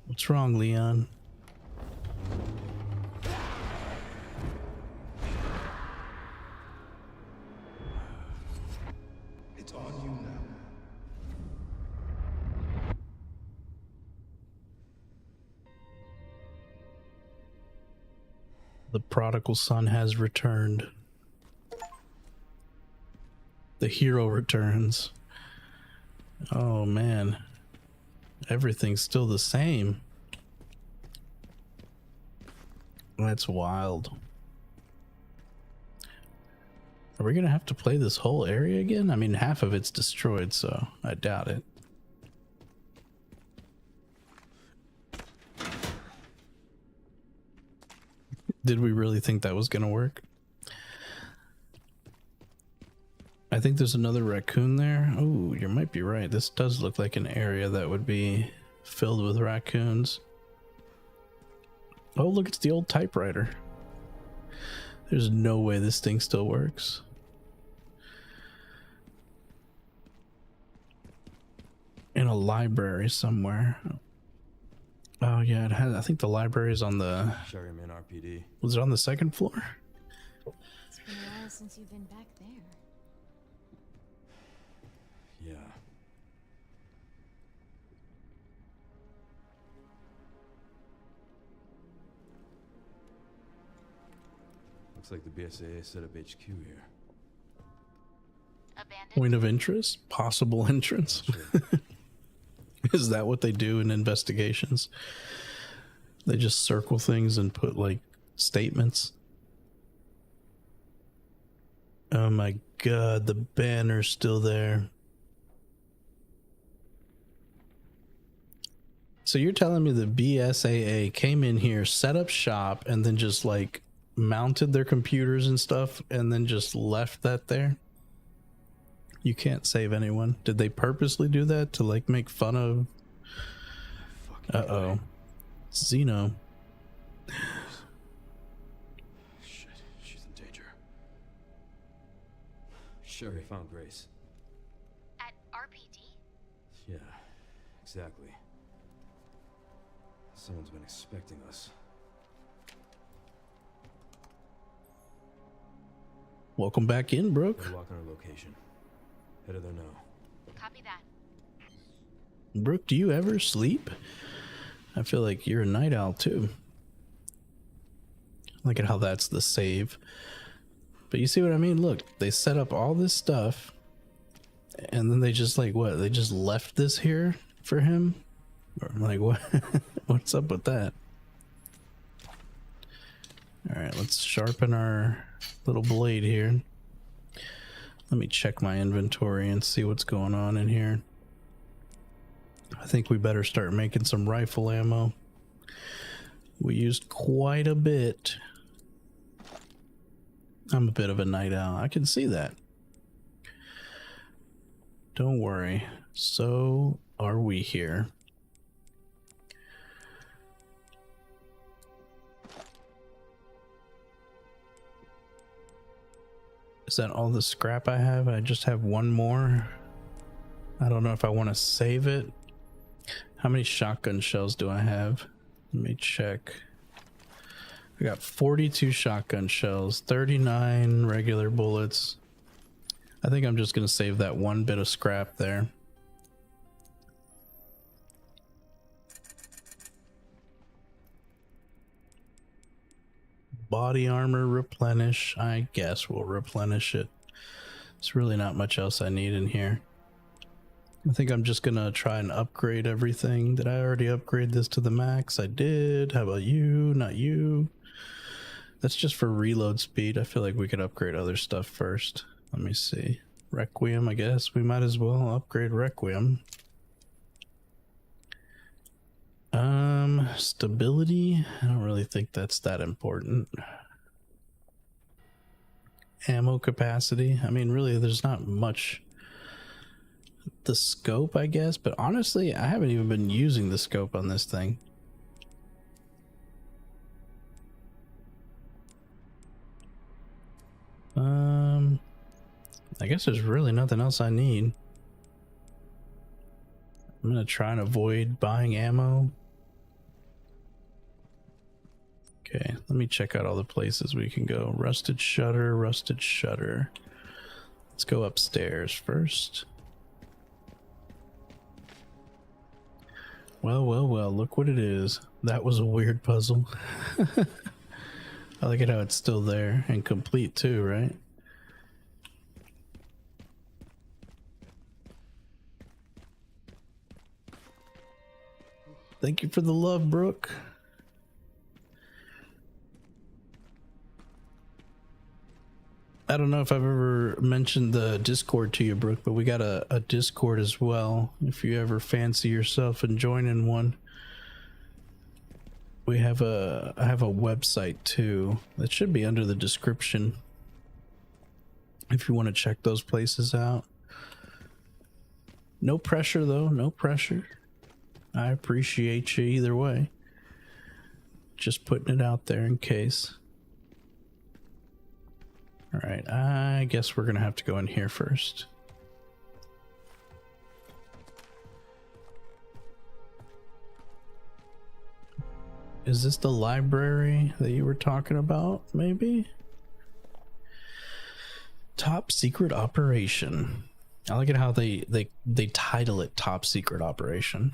What's wrong, Leon? It's on you now. The prodigal son has returned. The hero returns. Oh man. Everything's still the same. That's wild. Are we gonna have to play this whole area again? I mean, half of it's destroyed, so I doubt it. Did we really think that was gonna work? I think there's another raccoon there. Oh, you might be right. This does look like an area that would be filled with raccoons. Oh, look, it's the old typewriter. There's no way this thing still works. In a library somewhere. Oh yeah, it has. I think the library is on the. Sherryman RPD. Was it on the second floor? It's been a while since you've been back there. Yeah. Looks like the BSAA set up HQ here. Abandoned? Point of interest? Possible entrance? Sure. Is that what they do in investigations? They just circle things and put like statements. Oh my god, the banner's still there. So you're telling me the BSAA came in here, set up shop, and then just like mounted their computers and stuff and then just left that there? You can't save anyone. Did they purposely do that to like make fun of? Uh-oh. Xeno. Shit, she's in danger. Sherry found Grace. At RPD? Yeah, exactly. Someone's been expecting us. Welcome back in, Brooke. We're walking our location. Headed there now. Copy that. Brooke, do you ever sleep? I feel like you're a night owl too. Look at how that's the save. But you see what I mean? Look, they set up all this stuff and then they just like, what? They just left this here for him? Or like, what? What's up with that? All right, let's sharpen our little blade here. Let me check my inventory and see what's going on in here. I think we better start making some rifle ammo. We used quite a bit. I'm a bit of a night owl. I can see that. Don't worry. So are we here. Is that all the scrap I have? I just have one more. I don't know if I want to save it. How many shotgun shells do I have? Let me check. I got 42 shotgun shells, 39 regular bullets. I think I'm just going to save that one bit of scrap there. Body armor replenish. I guess we'll replenish it. There's really not much else I need in here. I think I'm just gonna try and upgrade everything. Did I already upgrade this to the max? I did. How about you? Not you. That's just for reload speed. I feel like we could upgrade other stuff first. Let me see. Requiem, I guess. We might as well upgrade Requiem. Stability, I don't really think that's that important. Ammo capacity, I mean, really, there's not much. The scope, I guess, but honestly, I haven't even been using the scope on this thing. I guess there's really nothing else I need. I'm gonna try and avoid buying ammo. Okay, let me check out all the places we can go. Rusted shutter, rusted shutter. Let's go upstairs first. Well, well, well, look what it is. That was a weird puzzle. I like it how it's still there and complete too, right? Thank you for the love, Brooke. I don't know if I've ever mentioned the Discord to you, Brooke, but we got a Discord as well. If you ever fancy yourself and joining one, I have a website too that should be under the description if you want to check those places out. No pressure though, no pressure. I appreciate you either way. Just putting it out there in case. All right, I guess we're gonna have to go in here first. Is this the library that you were talking about, maybe? Top secret operation. I like it how they title it Top Secret Operation.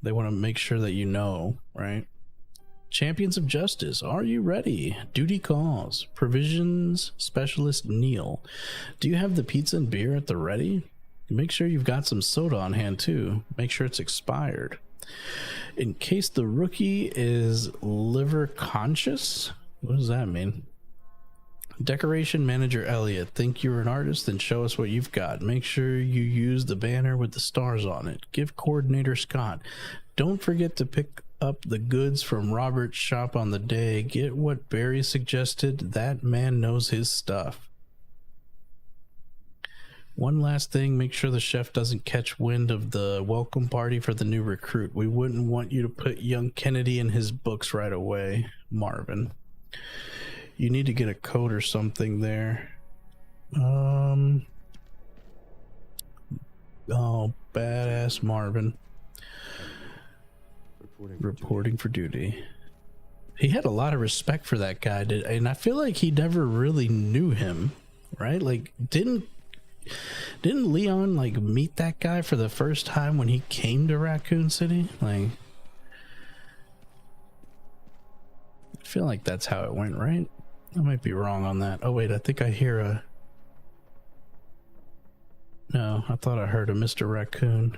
They want to make sure that you know, right? Champions of Justice, are you ready? Duty calls. Provisions Specialist Neil. Do you have the pizza and beer at the ready? Make sure you've got some soda on hand too. Make sure it's expired. In case the rookie is liver conscious? What does that mean? Decoration Manager Elliot, think you're an artist? Then show us what you've got. Make sure you use the banner with the stars on it. Give Coordinator Scott. Don't forget to pick up the goods from Robert's shop on the day. Get what Barry suggested. That man knows his stuff. One last thing, make sure the chef doesn't catch wind of the welcome party for the new recruit. We wouldn't want you to put young Kennedy in his books right away, Marvin. You need to get a code or something there. Oh, badass Marvin. Reporting for duty. He had a lot of respect for that guy, and I feel like he never really knew him, right? Like, didn't Leon like meet that guy for the first time when he came to Raccoon City? Like, I feel like that's how it went, right? I might be wrong on that. Oh wait, I think I hear a... No, I thought I heard a Mr. Raccoon.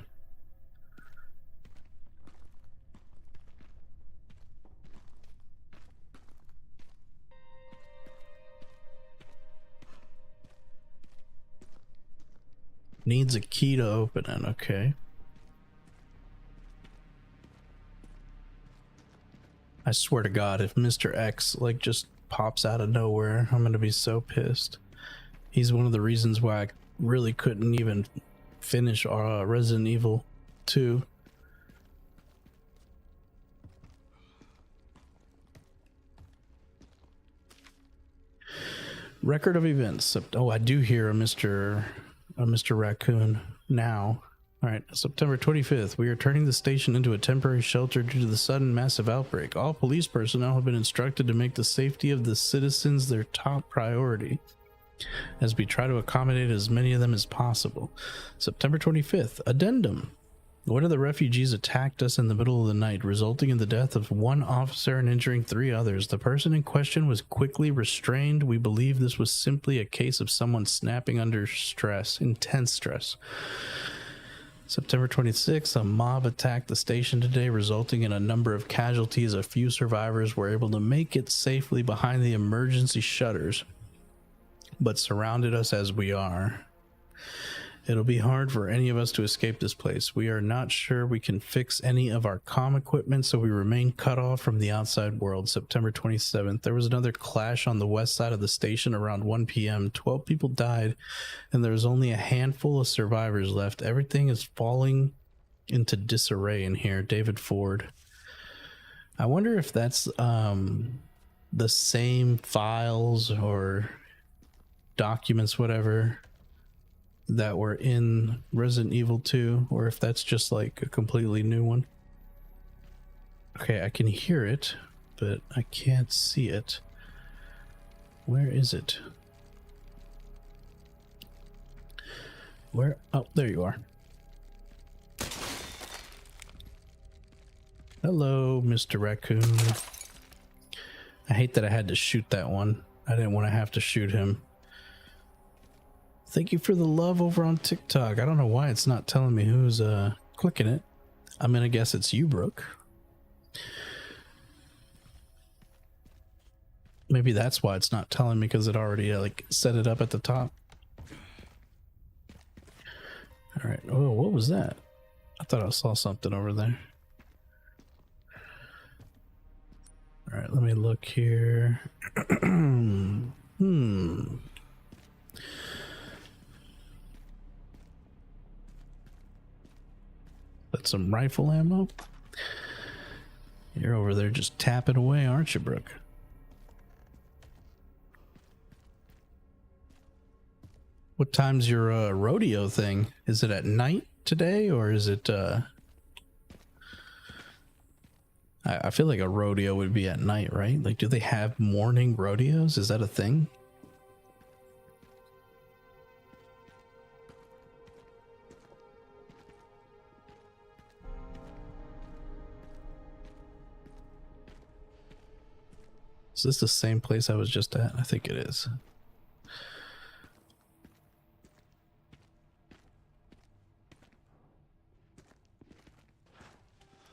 Needs a key to open it, okay. I swear to God, if Mr. X like just pops out of nowhere, I'm gonna be so pissed. He's one of the reasons why I really couldn't even finish Resident Evil 2. Record of events. Oh, I do hear a Mr. Raccoon now. All right, September 25th, we are turning the station into a temporary shelter due to the sudden massive outbreak. All police personnel have been instructed to make the safety of the citizens their top priority, as we try to accommodate as many of them as possible. September 25th, addendum. One of the refugees attacked us in the middle of the night, resulting in the death of one officer and injuring 3 others. The person in question was quickly restrained. We believe this was simply a case of someone snapping under stress, intense stress. September 26th, a mob attacked the station today, resulting in a number of casualties. A few survivors were able to make it safely behind the emergency shutters, but surrounded us as we are. It'll be hard for any of us to escape this place. We are not sure we can fix any of our comm equipment, so we remain cut off from the outside world. September 27th. There was another clash on the west side of the station around 1 p.m. 12 people died, and there was only a handful of survivors left. Everything is falling into disarray in here. David Ford. I wonder if that's the same files or documents, whatever, that were in Resident Evil 2, or if that's just like a completely new one. Okay, I can hear it, but I can't see it. Where is it? Where? Oh, there you are. Hello, Mr. Raccoon. I hate that I had to shoot that one. I didn't want to have to shoot him. Thank you for the love over on TikTok. I don't know why it's not telling me who's clicking it. I'm gonna guess it's you, Brooke. Maybe that's why it's not telling me, because it already like set it up at the top. All right. Oh, what was that? I thought I saw something over there. All right, let me look here. That's some rifle ammo. You're over there just tapping away, aren't you, Brooke? What time's your rodeo thing? Is it at night today, or is it I feel like a rodeo would be at night, right? Like, do they have morning rodeos? Is that a thing? Is this the same place I was just at? I think it is.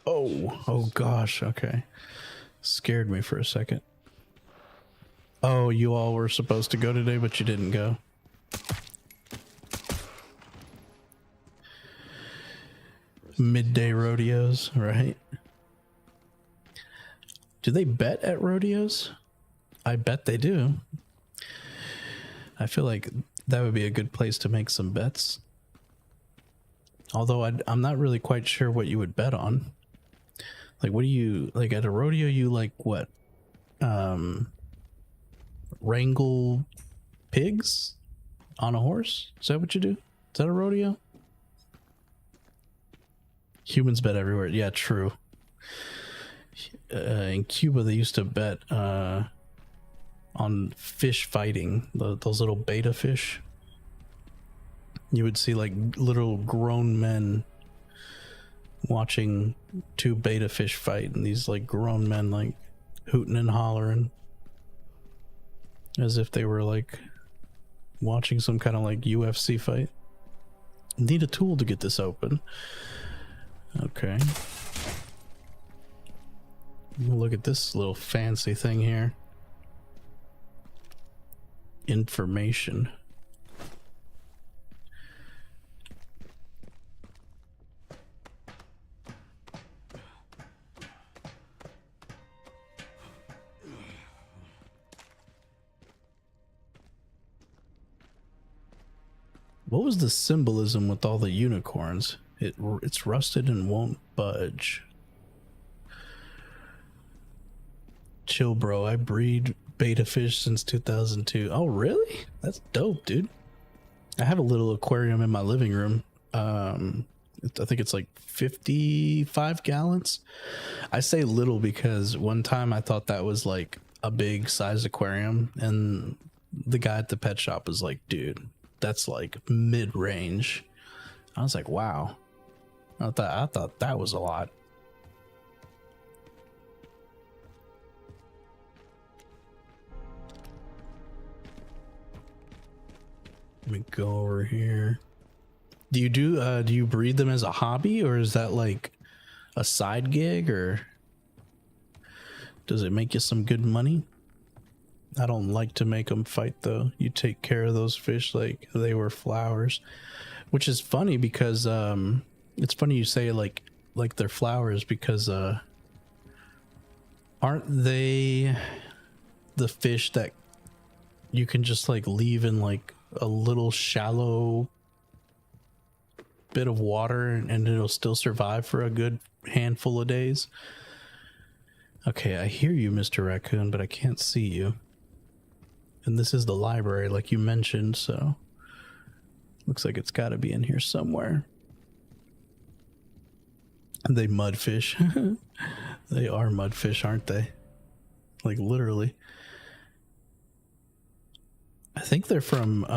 Oh gosh, okay. Scared me for a second. Oh, you all were supposed to go today, but you didn't go. Midday rodeos, right? Do they bet at rodeos? I bet they do. I feel like that would be a good place to make some bets. Although I'm not really quite sure what you would bet on. Like, what do you, like at a rodeo, you like what? Wrangle pigs on a horse? Is that what you do? Is that a rodeo? Humans bet everywhere. Yeah, true. In Cuba, they used to bet on fish fighting, those little beta fish. You would see like little grown men watching two beta fish fight, and these like grown men like hooting and hollering as if they were like watching some kind of like UFC fight. Need a tool to get this open. Okay. Look at this little fancy thing here. Information. What was the symbolism with all the unicorns? It's rusted and won't budge. Chill, bro. I breed beta fish since 2002. Oh, really? That's dope, dude. I have a little aquarium in my living room. I think it's like 55 gallons. I say little because one time I thought that was like a big size aquarium, and the guy at the pet shop was like, dude, that's like mid-range. I was like, wow. I thought that was a lot. Let me go over here. Do you breed them as a hobby, or is that like a side gig, or does it make you some good money? I don't like to make them fight though. You take care of those fish like they were flowers. Which is funny because it's funny you say like they're flowers, because aren't they the fish that you can just like leave in like a little shallow bit of water and it'll still survive for a good handful of days? Okay, I hear you, Mr. Raccoon, but I can't see you. And this is the library like you mentioned, so looks like it's got to be in here somewhere. They mudfish. They are mudfish, aren't they? Like literally. I think they're from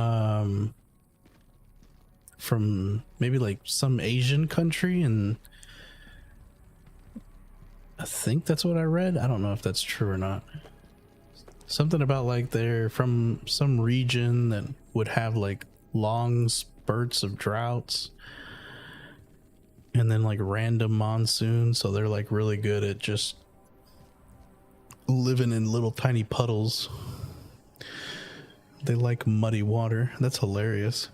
maybe like some Asian country, and I think that's what I read. I don't know if that's true or not. Something about like they're from some region that would have like long spurts of droughts and then like random monsoons, so they're like really good at just living in little tiny puddles. They like muddy water. That's hilarious.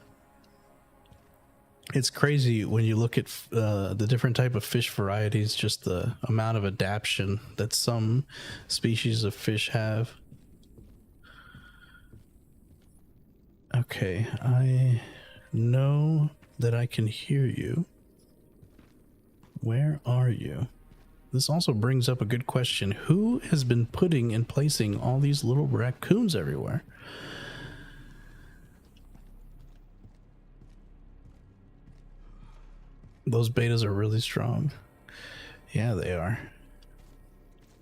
It's crazy when you look at the different type of fish varieties, just the amount of adaptation that some species of fish have. Okay, I know that I can hear you. Where are you? This also brings up a good question. Who has been putting and placing all these little raccoons everywhere? Those betas are really strong. Yeah, they are.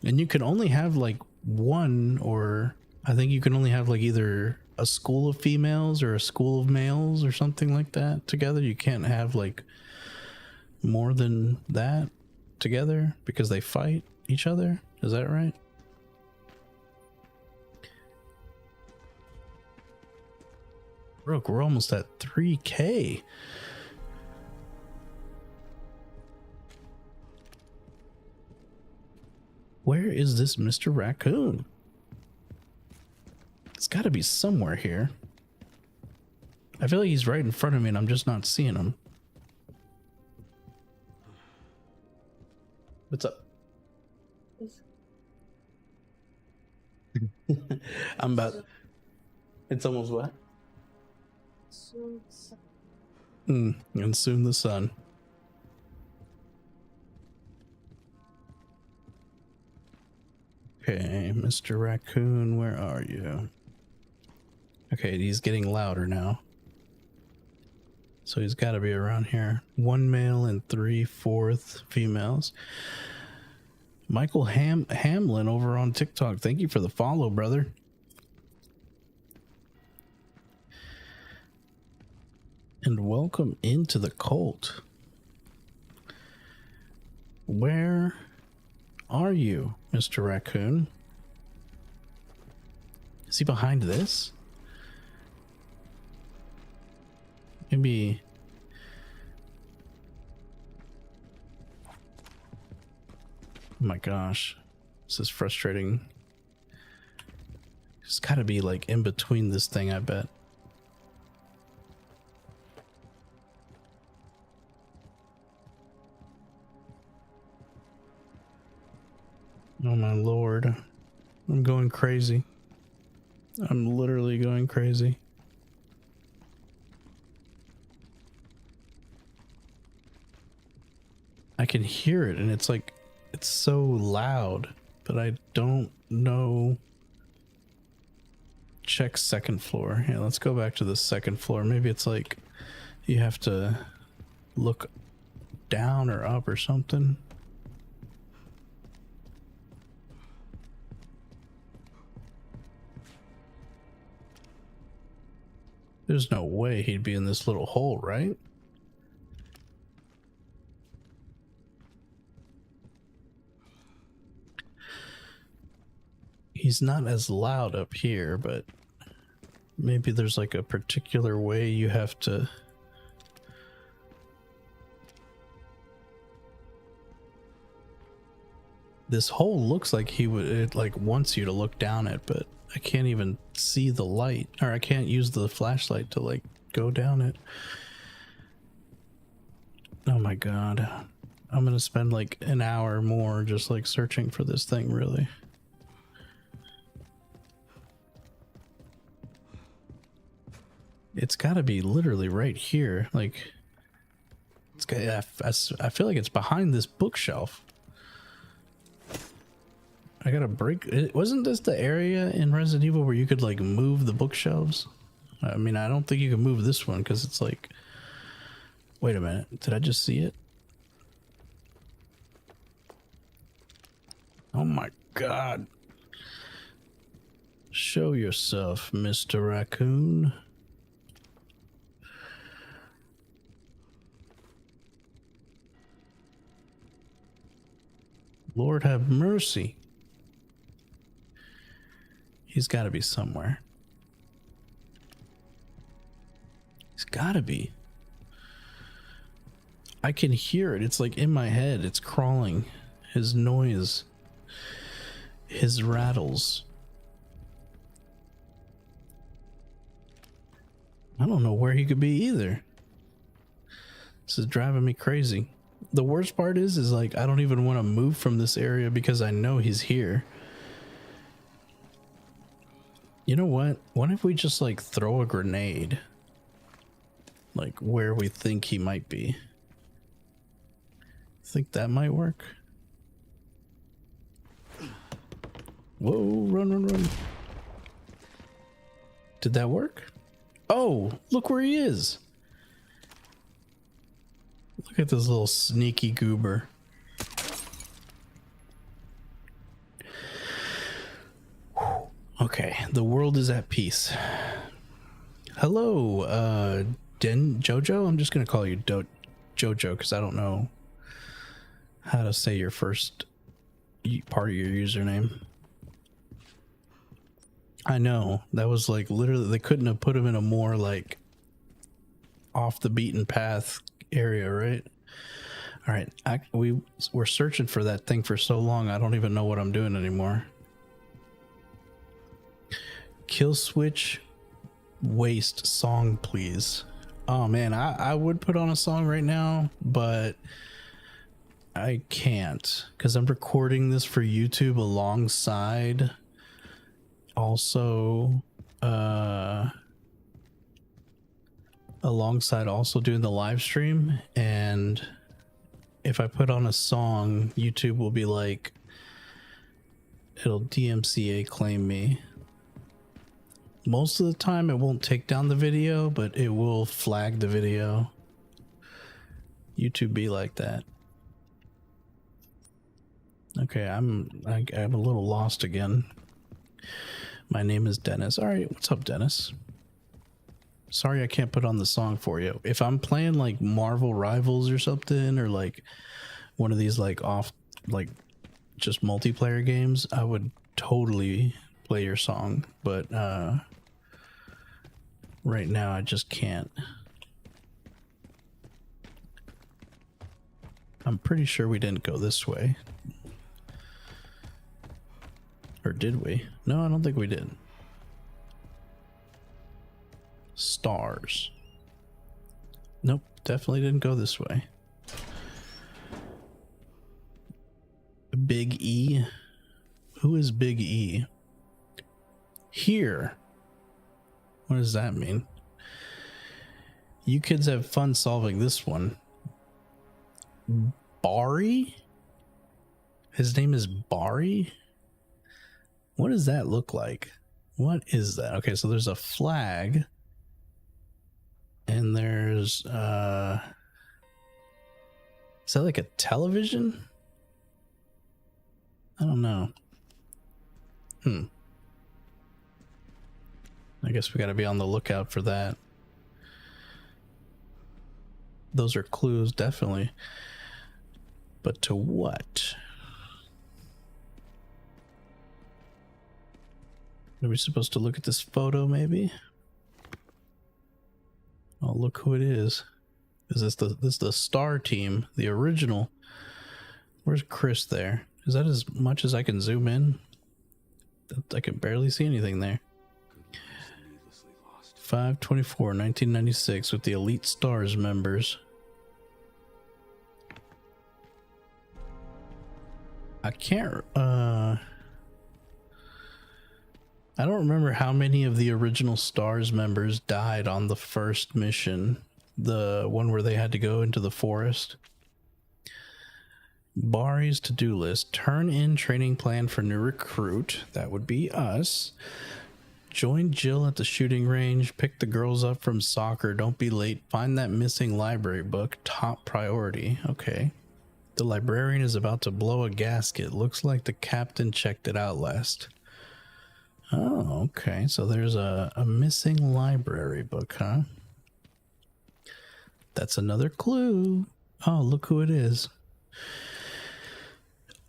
And you can only have like one, or I think you can only have like either a school of females or a school of males or something like that together. You can't have like more than that together because they fight each other. Is that right? Brooke, we're almost at 3K. Where is this Mr. Raccoon? It's got to be somewhere here. I feel like he's right in front of me and I'm just not seeing him. What's up? I'm about... It's almost what? And soon the sun. Okay, Mr. Raccoon, where are you? Okay, he's getting louder now. So he's got to be around here. 1 male and 3/4 females. Michael Hamlin over on TikTok. Thank you for the follow, brother. And welcome into the cult. Where are you, Mr. Raccoon? Is he behind this? Maybe... Oh my gosh, this is frustrating. It's gotta be like in between this thing, I bet. Oh my lord. I'm going crazy. I'm literally going crazy. I can hear it and it's like, it's so loud, but I don't know. Check second floor. Yeah, let's go back to the second floor. Maybe it's like you have to look down or up or something. There's no way he'd be in this little hole, right? He's not as loud up here, but maybe there's like a particular way you have to... This hole looks like it like wants you to look down it, but I can't even see the light, or I can't use the flashlight to like go down it. Oh my god. I'm gonna spend like an hour more just like searching for this thing, really. It's gotta be literally right here. Like, it's got, I feel like it's behind this bookshelf. I gotta break it. Wasn't this the area in Resident Evil where you could like move the bookshelves? I mean, I don't think you can move this one because it's like, wait a minute, did I just see it? Oh my god. Show yourself, Mr. Raccoon. Lord have mercy. He's got to be somewhere. He's got to be. I can hear it. It's like in my head. It's crawling. His noise. His rattles. I don't know where he could be either. This is driving me crazy. The worst part is like I don't even want to move from this area because I know he's here. You know what? What if we just like throw a grenade? Like where we think he might be. Think that might work? Whoa, run, run, run. Did that work? Oh, look where he is. Look at this little sneaky goober. Okay, the world is at peace. Hello, Jojo? I'm just gonna call you Jojo because I don't know how to say your first part of your username. I know, that was like literally, they couldn't have put him in a more like off the beaten path area, right? All right, we're searching for that thing for so long, I don't even know what I'm doing anymore. Kill switch waste song, please. Oh man, I would put on a song right now, but I can't because I'm recording this for YouTube alongside also doing the live stream, and if I put on a song, YouTube will be like, it'll DMCA claim me. Most of the time it won't take down the video, but it will flag the video. YouTube be like that. Okay, I'm a little lost again. My name is Dennis. All right, what's up, Dennis? Sorry I can't put on the song for you. If I'm playing like Marvel Rivals or something, or like one of these like just multiplayer games, I would totally play your song, but right now I just can't. I'm pretty sure we didn't go this way. Or did we? No, I don't think we did. Stars. Nope, definitely didn't go this way. Big E? Who is Big E? Here. What does that mean? You kids have fun solving this one. Bari? His name is Bari? What does that look like? What is that? Okay, so there's a flag. And there's, is that like a television? I don't know. I guess we gotta be on the lookout for that. Those are clues, definitely. But to what? Are we supposed to look at this photo, maybe? Oh, look who it is. Is this the star team, the original? Where's Chris there? Is that as much as I can zoom in? I can barely see anything there. 5/24/1996 with the Elite Stars members. I can't I don't remember how many of the original STARS members died on the first mission, the one where they had to go into the forest. Bari's to-do list: turn in training plan for new recruit, that would be us. Join Jill at the shooting range, pick the girls up from soccer, don't be late, find that missing library book, top priority. Okay. The librarian is about to blow a gasket, looks like the captain checked it out last. Oh, okay. So there's a missing library book, huh? That's another clue. Oh, look who it is.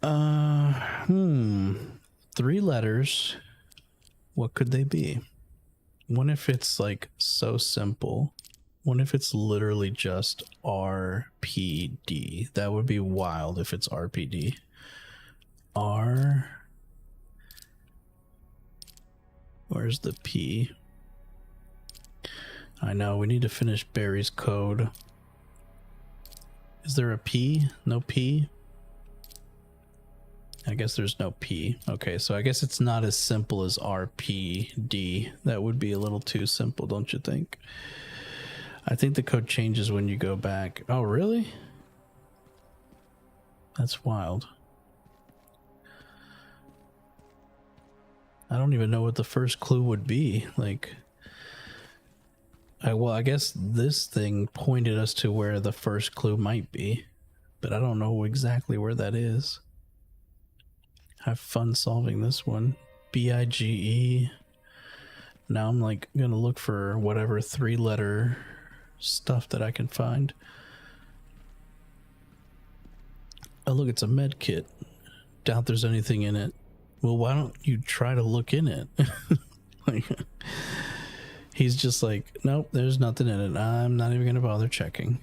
3 letters. What could they be? What if it's like so simple? What if it's literally just RPD? That would be wild if it's RPD. Where's the P? I know, we need to finish Barry's code. Is there a P? No P? I guess there's no P. Okay, so I guess it's not as simple as RPD. That would be a little too simple, don't you think? I think the code changes when you go back. Oh, really? That's wild. I don't even know what the first clue would be. Like, well, I guess this thing pointed us to where the first clue might be, but I don't know exactly where that is. Have fun solving this one. BIGE. Now I'm like gonna look for whatever 3-letter stuff that I can find. Oh, look, it's a med kit. Doubt there's anything in it. Well, why don't you try to look in it? Like, he's just like, nope, there's nothing in it. I'm not even gonna bother checking.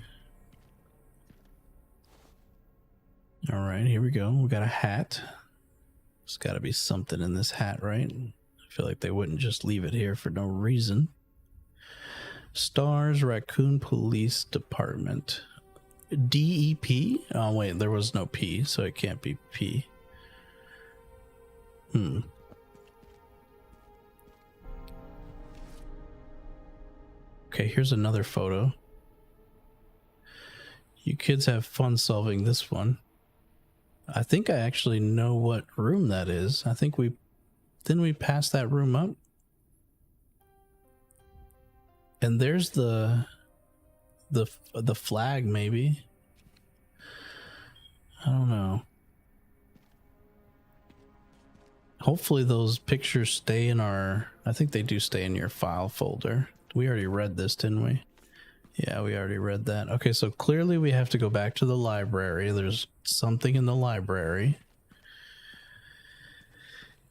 All right, here we go. We got a hat. There's got to be something in this hat, right? I feel like they wouldn't just leave it here for no reason. STARS Raccoon Police Department. DEP? Oh, wait, there was no P, so it can't be P. Okay, here's another photo. You kids have fun solving this one. I think I actually know what room that is. I think didn't we pass that room up? And there's the flag, maybe. I don't know. Hopefully those pictures stay in our, I think they do stay in your file folder. We already read this, didn't we? Yeah, we already read that. Okay, so clearly we have to go back to the library. There's something in the library.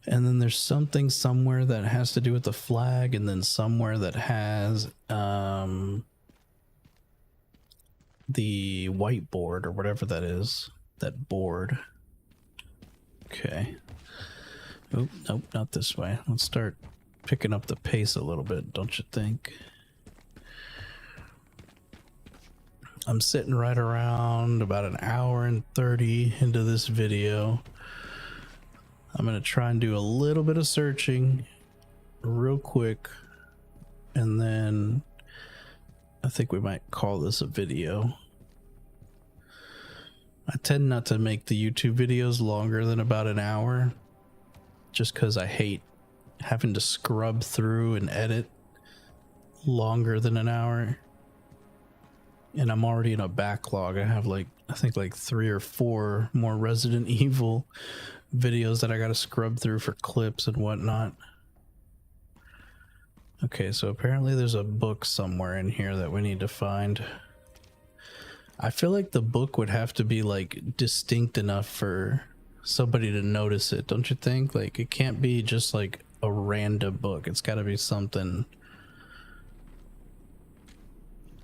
And then there's something somewhere that has to do with the flag, and then somewhere that has the whiteboard or whatever that is. That board. Okay. Oh, nope, not this way. Let's start picking up the pace a little bit, don't you think? I'm sitting right around about an hour and 30 into this video. I'm going to try and do a little bit of searching real quick, and then I think we might call this a video. I tend not to make the YouTube videos longer than about an hour, just because I hate having to scrub through and edit longer than an hour. And I'm already in a backlog. I have I think 3 or 4 more Resident Evil videos that I gotta scrub through for clips and whatnot. Okay, so apparently there's a book somewhere in here that we need to find. I feel like the book would have to be like distinct enough for somebody to notice it, don't you think? Like, it can't be just like a random book. It's gotta be something.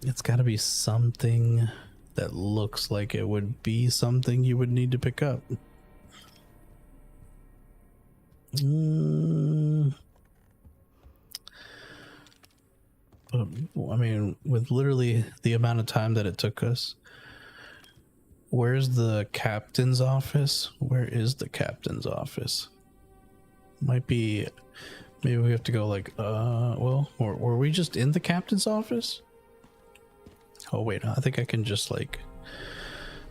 It's gotta be something that looks like it would be something you would need to pick up. But I mean, with literally the amount of time that it took us, Where's the captain's office? Where is the captain's office? Might be, maybe we have to go like, well, were we just in the captain's office? Oh wait, I think I can just like,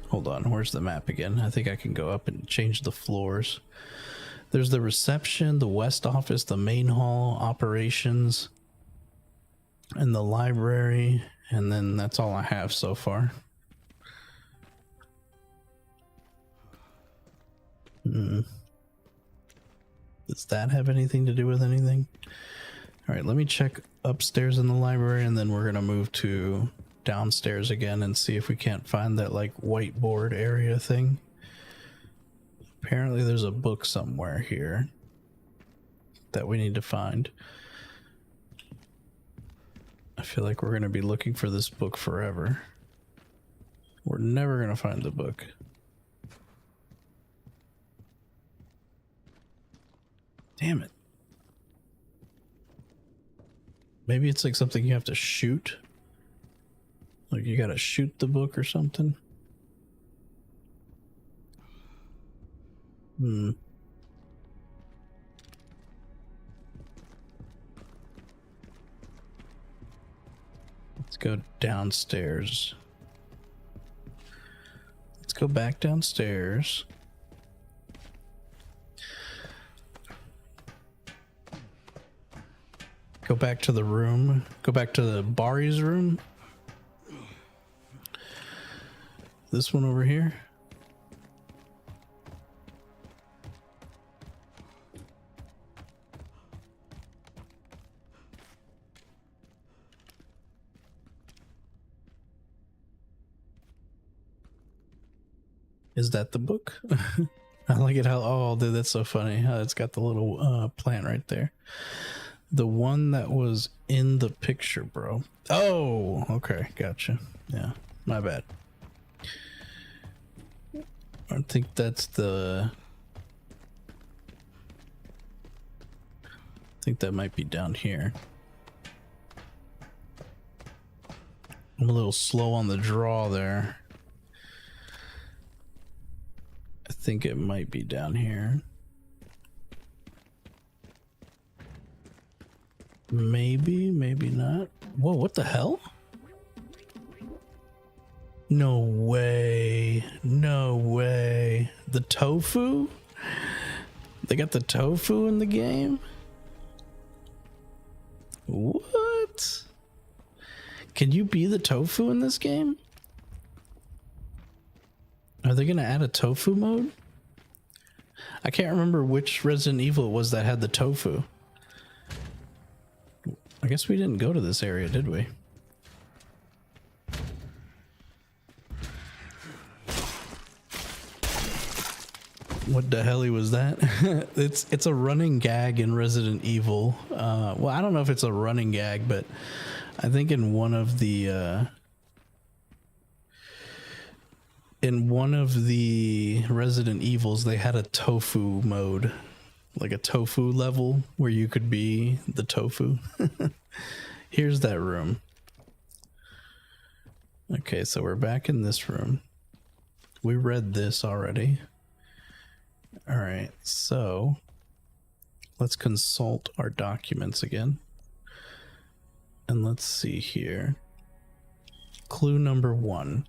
hold on, where's the map again? I think I can go up and change the floors. There's the reception, the west office, the main hall, operations, and the library, and then that's all I have so far. Does that have anything to do with anything? All right, let me check upstairs in the library, and then we're gonna move to downstairs again and see if we can't find that like whiteboard area thing. Apparently there's a book somewhere here that we need to find. I feel like we're gonna be looking for this book forever. We're never gonna find the book. Damn it. Maybe it's like something you have to shoot. Like you gotta shoot the book or something. Let's go downstairs. Let's go back downstairs. Go back to the room. Go back to the Bari's room. This one over here. Is that the book? I like it how, oh dude, that's so funny how it's got the little plant right there. The one that was in the picture, bro. Oh, okay, gotcha. Yeah, my bad. I think that's the... I think that might be down here. I'm a little slow on the draw there. I think it might be down here. Maybe, maybe not. Whoa, what the hell? No way. No way. The tofu? They got the tofu in the game? What? Can you be the tofu in this game? Are they gonna add a tofu mode? I can't remember which Resident Evil it was that had the tofu. I guess we didn't go to this area, did we? What the hell was that? It's a running gag in Resident Evil. Well, I don't know if it's a running gag, but I think in one of the Resident Evils they had a tofu mode. Like a tofu level where you could be the tofu. Here's that room. Okay, so we're back in this room. We read this already. All right, so let's consult our documents again. And let's see here. Clue number 1.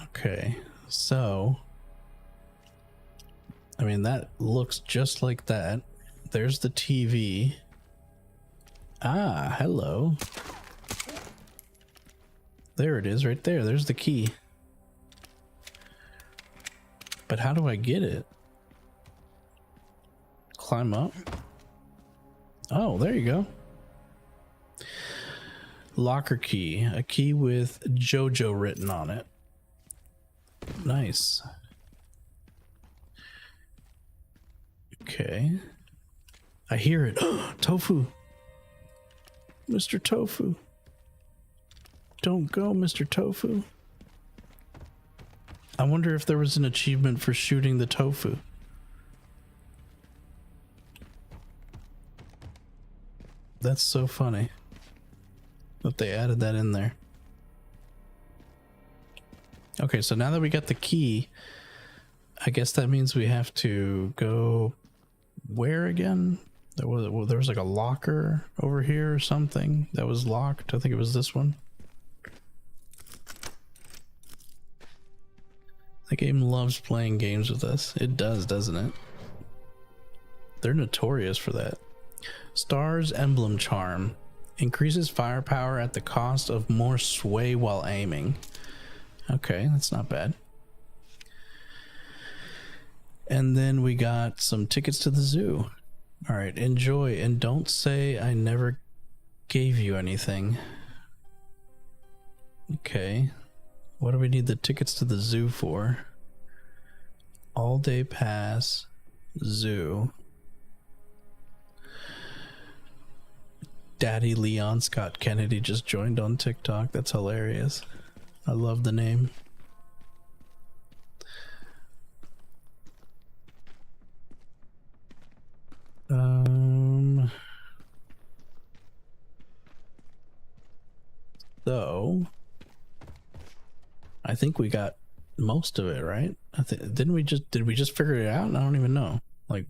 Okay, so I mean, that looks just like that. There's the TV. Ah, hello. There it is right there. There's the key. But how do I get it? Climb up. Oh, there you go. Locker key. A key with JoJo written on it. Nice. Okay. I hear it. Tofu. Mr. Tofu. Don't go, Mr. Tofu. I wonder if there was an achievement for shooting the tofu. That's so funny that they added that in there. Okay, so now that we got the key, I guess that means we have to go where again? There was like a locker over here or something that was locked. I think it was this one. The game loves playing games with us. It does, doesn't it? They're notorious for that. Star's Emblem Charm increases firepower at the cost of more sway while aiming. Okay, that's not bad. And then we got some tickets to the zoo. All right, enjoy and don't say I never gave you anything. Okay, what do we need the tickets to the zoo for? All day pass, zoo. Daddy Leon Scott Kennedy just joined on TikTok. That's hilarious. I love the name. So I think we got most of it, right? Did we just figure it out? I don't even know. Like,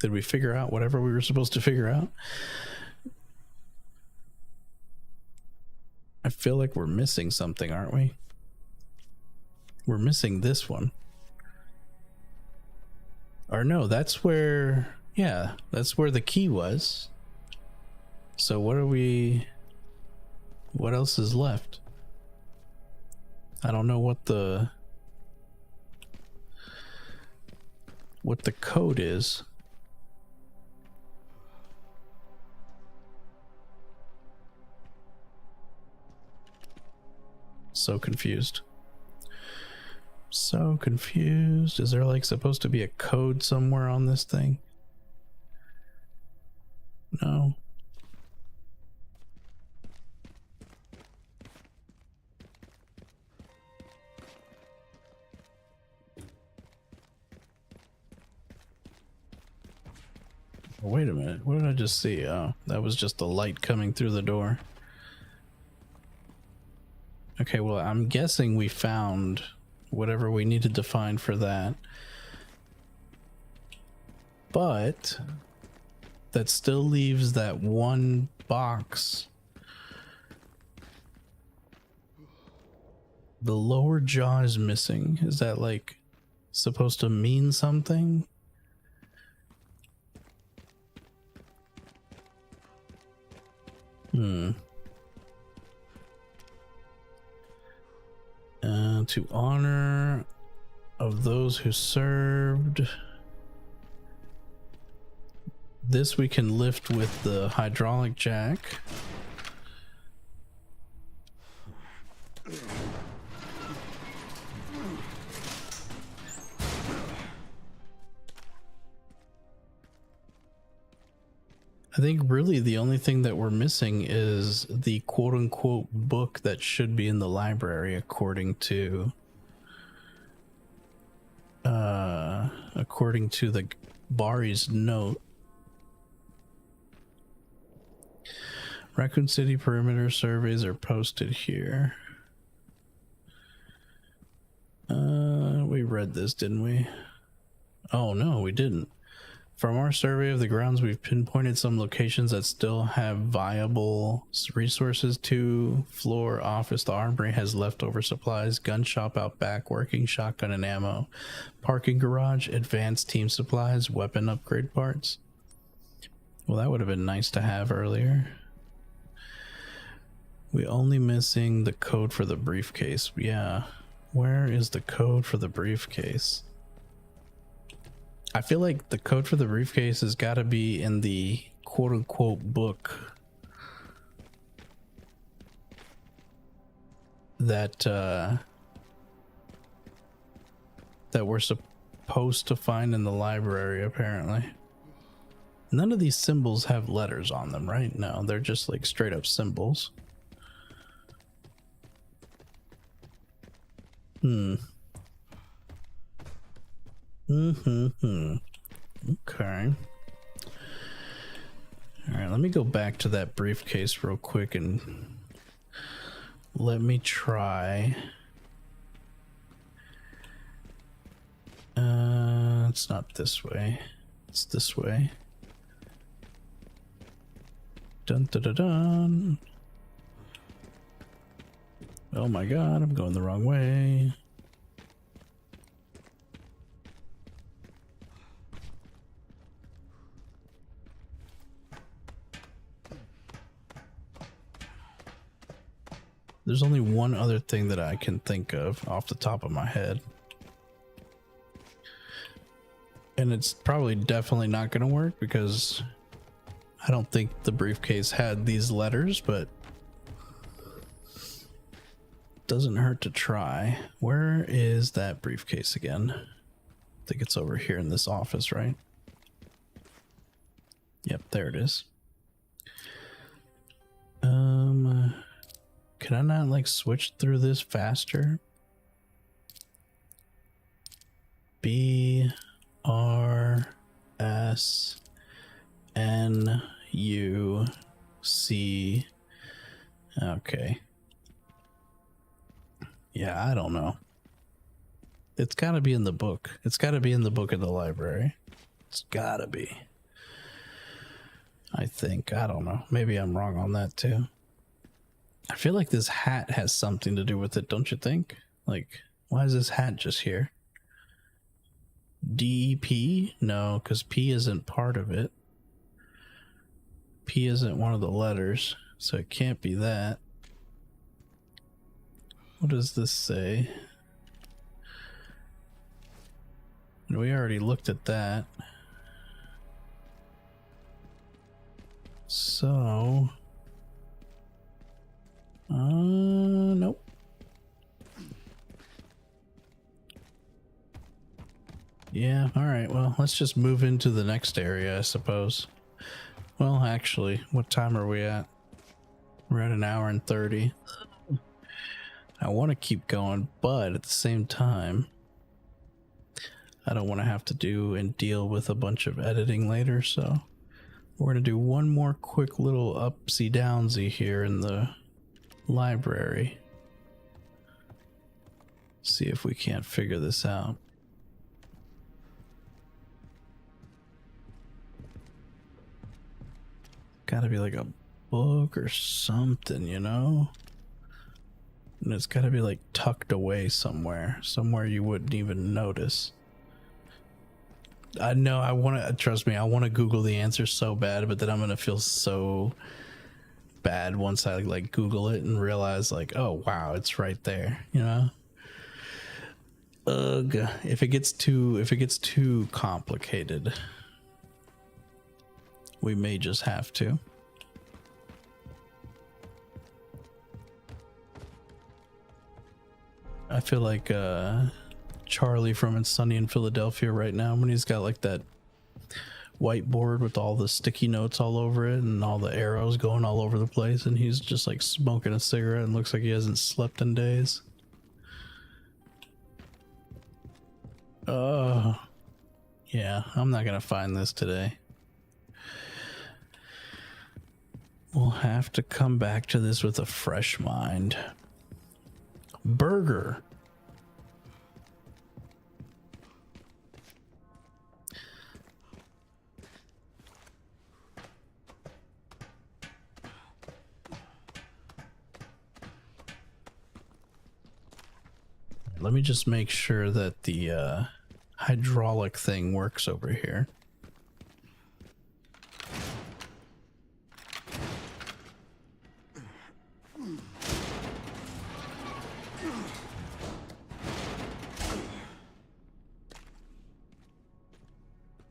did we figure out whatever we were supposed to figure out? I feel like we're missing something, aren't we? We're missing this one. Or no, that's where, yeah, that's where the key was. So what else is left? I don't know what the code is. So confused. So confused. Is there like supposed to be a code somewhere on this thing? No. Oh, wait a minute. What did I just see? Oh, that was just the light coming through the door. Okay, well, I'm guessing we found whatever we needed to find for that. But that still leaves that one box. The lower jaw is missing. Is that like supposed to mean something? To honor of those who served. This we can lift with the hydraulic jack. I think really the only thing that we're missing is the quote-unquote book that should be in the library according to the Bari's note. Raccoon City perimeter surveys are posted here. We read this, didn't we? Oh no, we didn't. From our survey of the grounds, we've pinpointed some locations that still have viable resources. 2-floor office. The armory has leftover supplies. Gun shop out back. Working shotgun and ammo. Parking garage. Advanced team supplies. Weapon upgrade parts. Well, that would have been nice to have earlier. We only missing the code for the briefcase. Yeah. Where is the code for the briefcase? I feel like the code for the briefcase has got to be in the quote-unquote book that that we're supposed to find in the library, apparently. None of these symbols have letters on them, right? No, they're just like straight up symbols. Okay. All right, let me go back to that briefcase real quick and let me try it's not this way. It's this way. Dun dun dun dun. Oh my god, I'm going the wrong way. There's only one other thing that I can think of off the top of my head. And it's probably definitely not going to work because I don't think the briefcase had these letters, but doesn't hurt to try. Where is that briefcase again? I think it's over here in this office, right? Yep, there it is. Can I not like switch through this faster? B R S N U C. Okay. Yeah, I don't know. It's gotta be in the book. It's gotta be in the book in the library. It's gotta be. I think. I don't know. Maybe I'm wrong on that too. I feel like this hat has something to do with it, don't you think? Like, why is this hat just here? DP? No, because P isn't part of it. P isn't one of the letters, so it can't be that. What does this say? We already looked at that. So... nope. Yeah, alright, well, let's just move into the next area, I suppose. Well, actually, what time are we at? We're at 1 hour and 30. I want to keep going, but at the same time, I don't want to have to do and deal with a bunch of editing later, so we're going to do one more quick little upsy downsy here in the library. See if we can't figure this out. Gotta be like a book or something, you know? And it's gotta be like tucked away somewhere you wouldn't even notice. I know, I wanna, trust me, I wanna Google the answer so bad, but then I'm gonna feel so bad once I like Google it and realize like, oh wow, it's right there, you know? Ugh, if it gets too complicated, we may just have to. I feel like Charlie from It's Sunny in Philadelphia right now, when he's got like that whiteboard with all the sticky notes all over it and all the arrows going all over the place, and he's just like smoking a cigarette and looks like he hasn't slept in days. Yeah, I'm not gonna find this today. We'll have to come back to this with a fresh mind. Burger. Let me just make sure that the hydraulic thing works over here.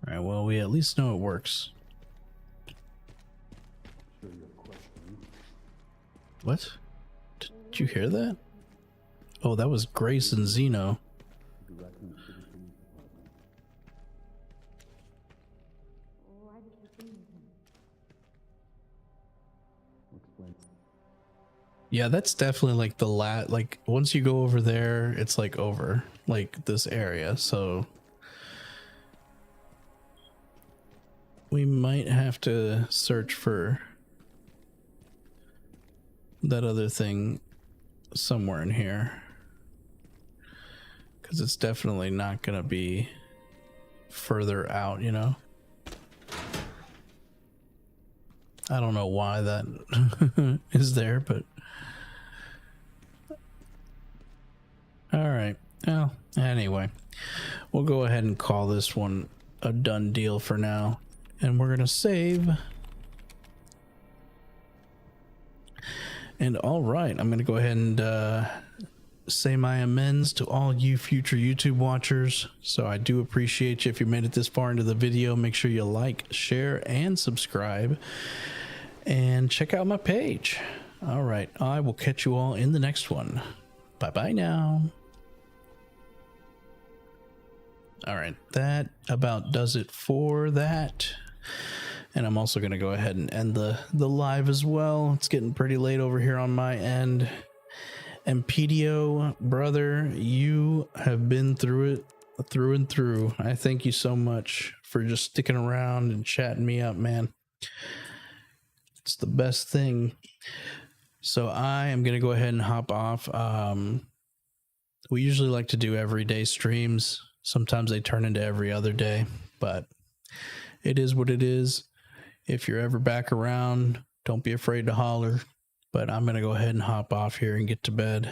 Alright, well, we at least know it works. What? Did you hear that? Oh, that was Grace and Zeno. Yeah, that's definitely like the like once you go over there, it's like over like this area, so we might have to search for that other thing somewhere in here, because it's definitely not gonna be further out, you know? I don't know why that is there, but all right. Well, anyway, we'll go ahead and call this one a done deal for now, and we're gonna save. And all right, I'm gonna go ahead and say my amends to all you future YouTube watchers. So I do appreciate you. If you made it this far into the video, make sure you like, share, and subscribe, and check out my page. All right, I will catch you all in the next one. Bye bye now. All right, that about does it for that. And I'm also going to go ahead and end the live as well. It's getting pretty late over here on my end. And PDO, brother, you have been through it through and through. I thank you so much for just sticking around and chatting me up, man. It's the best thing. So I am going to go ahead and hop off. We usually like to do everyday streams. Sometimes they turn into every other day, but it is what it is. If you're ever back around, don't be afraid to holler. But I'm going to go ahead and hop off here and get to bed.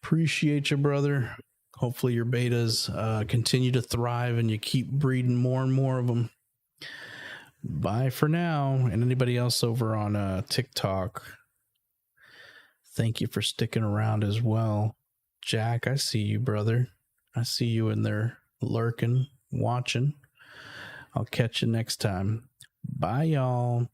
Appreciate you, brother. Hopefully your betas continue to thrive and you keep breeding more and more of them. Bye for now. And anybody else over on TikTok, thank you for sticking around as well. Jack, I see you, brother. I see you in there lurking, watching. I'll catch you next time. Bye, y'all.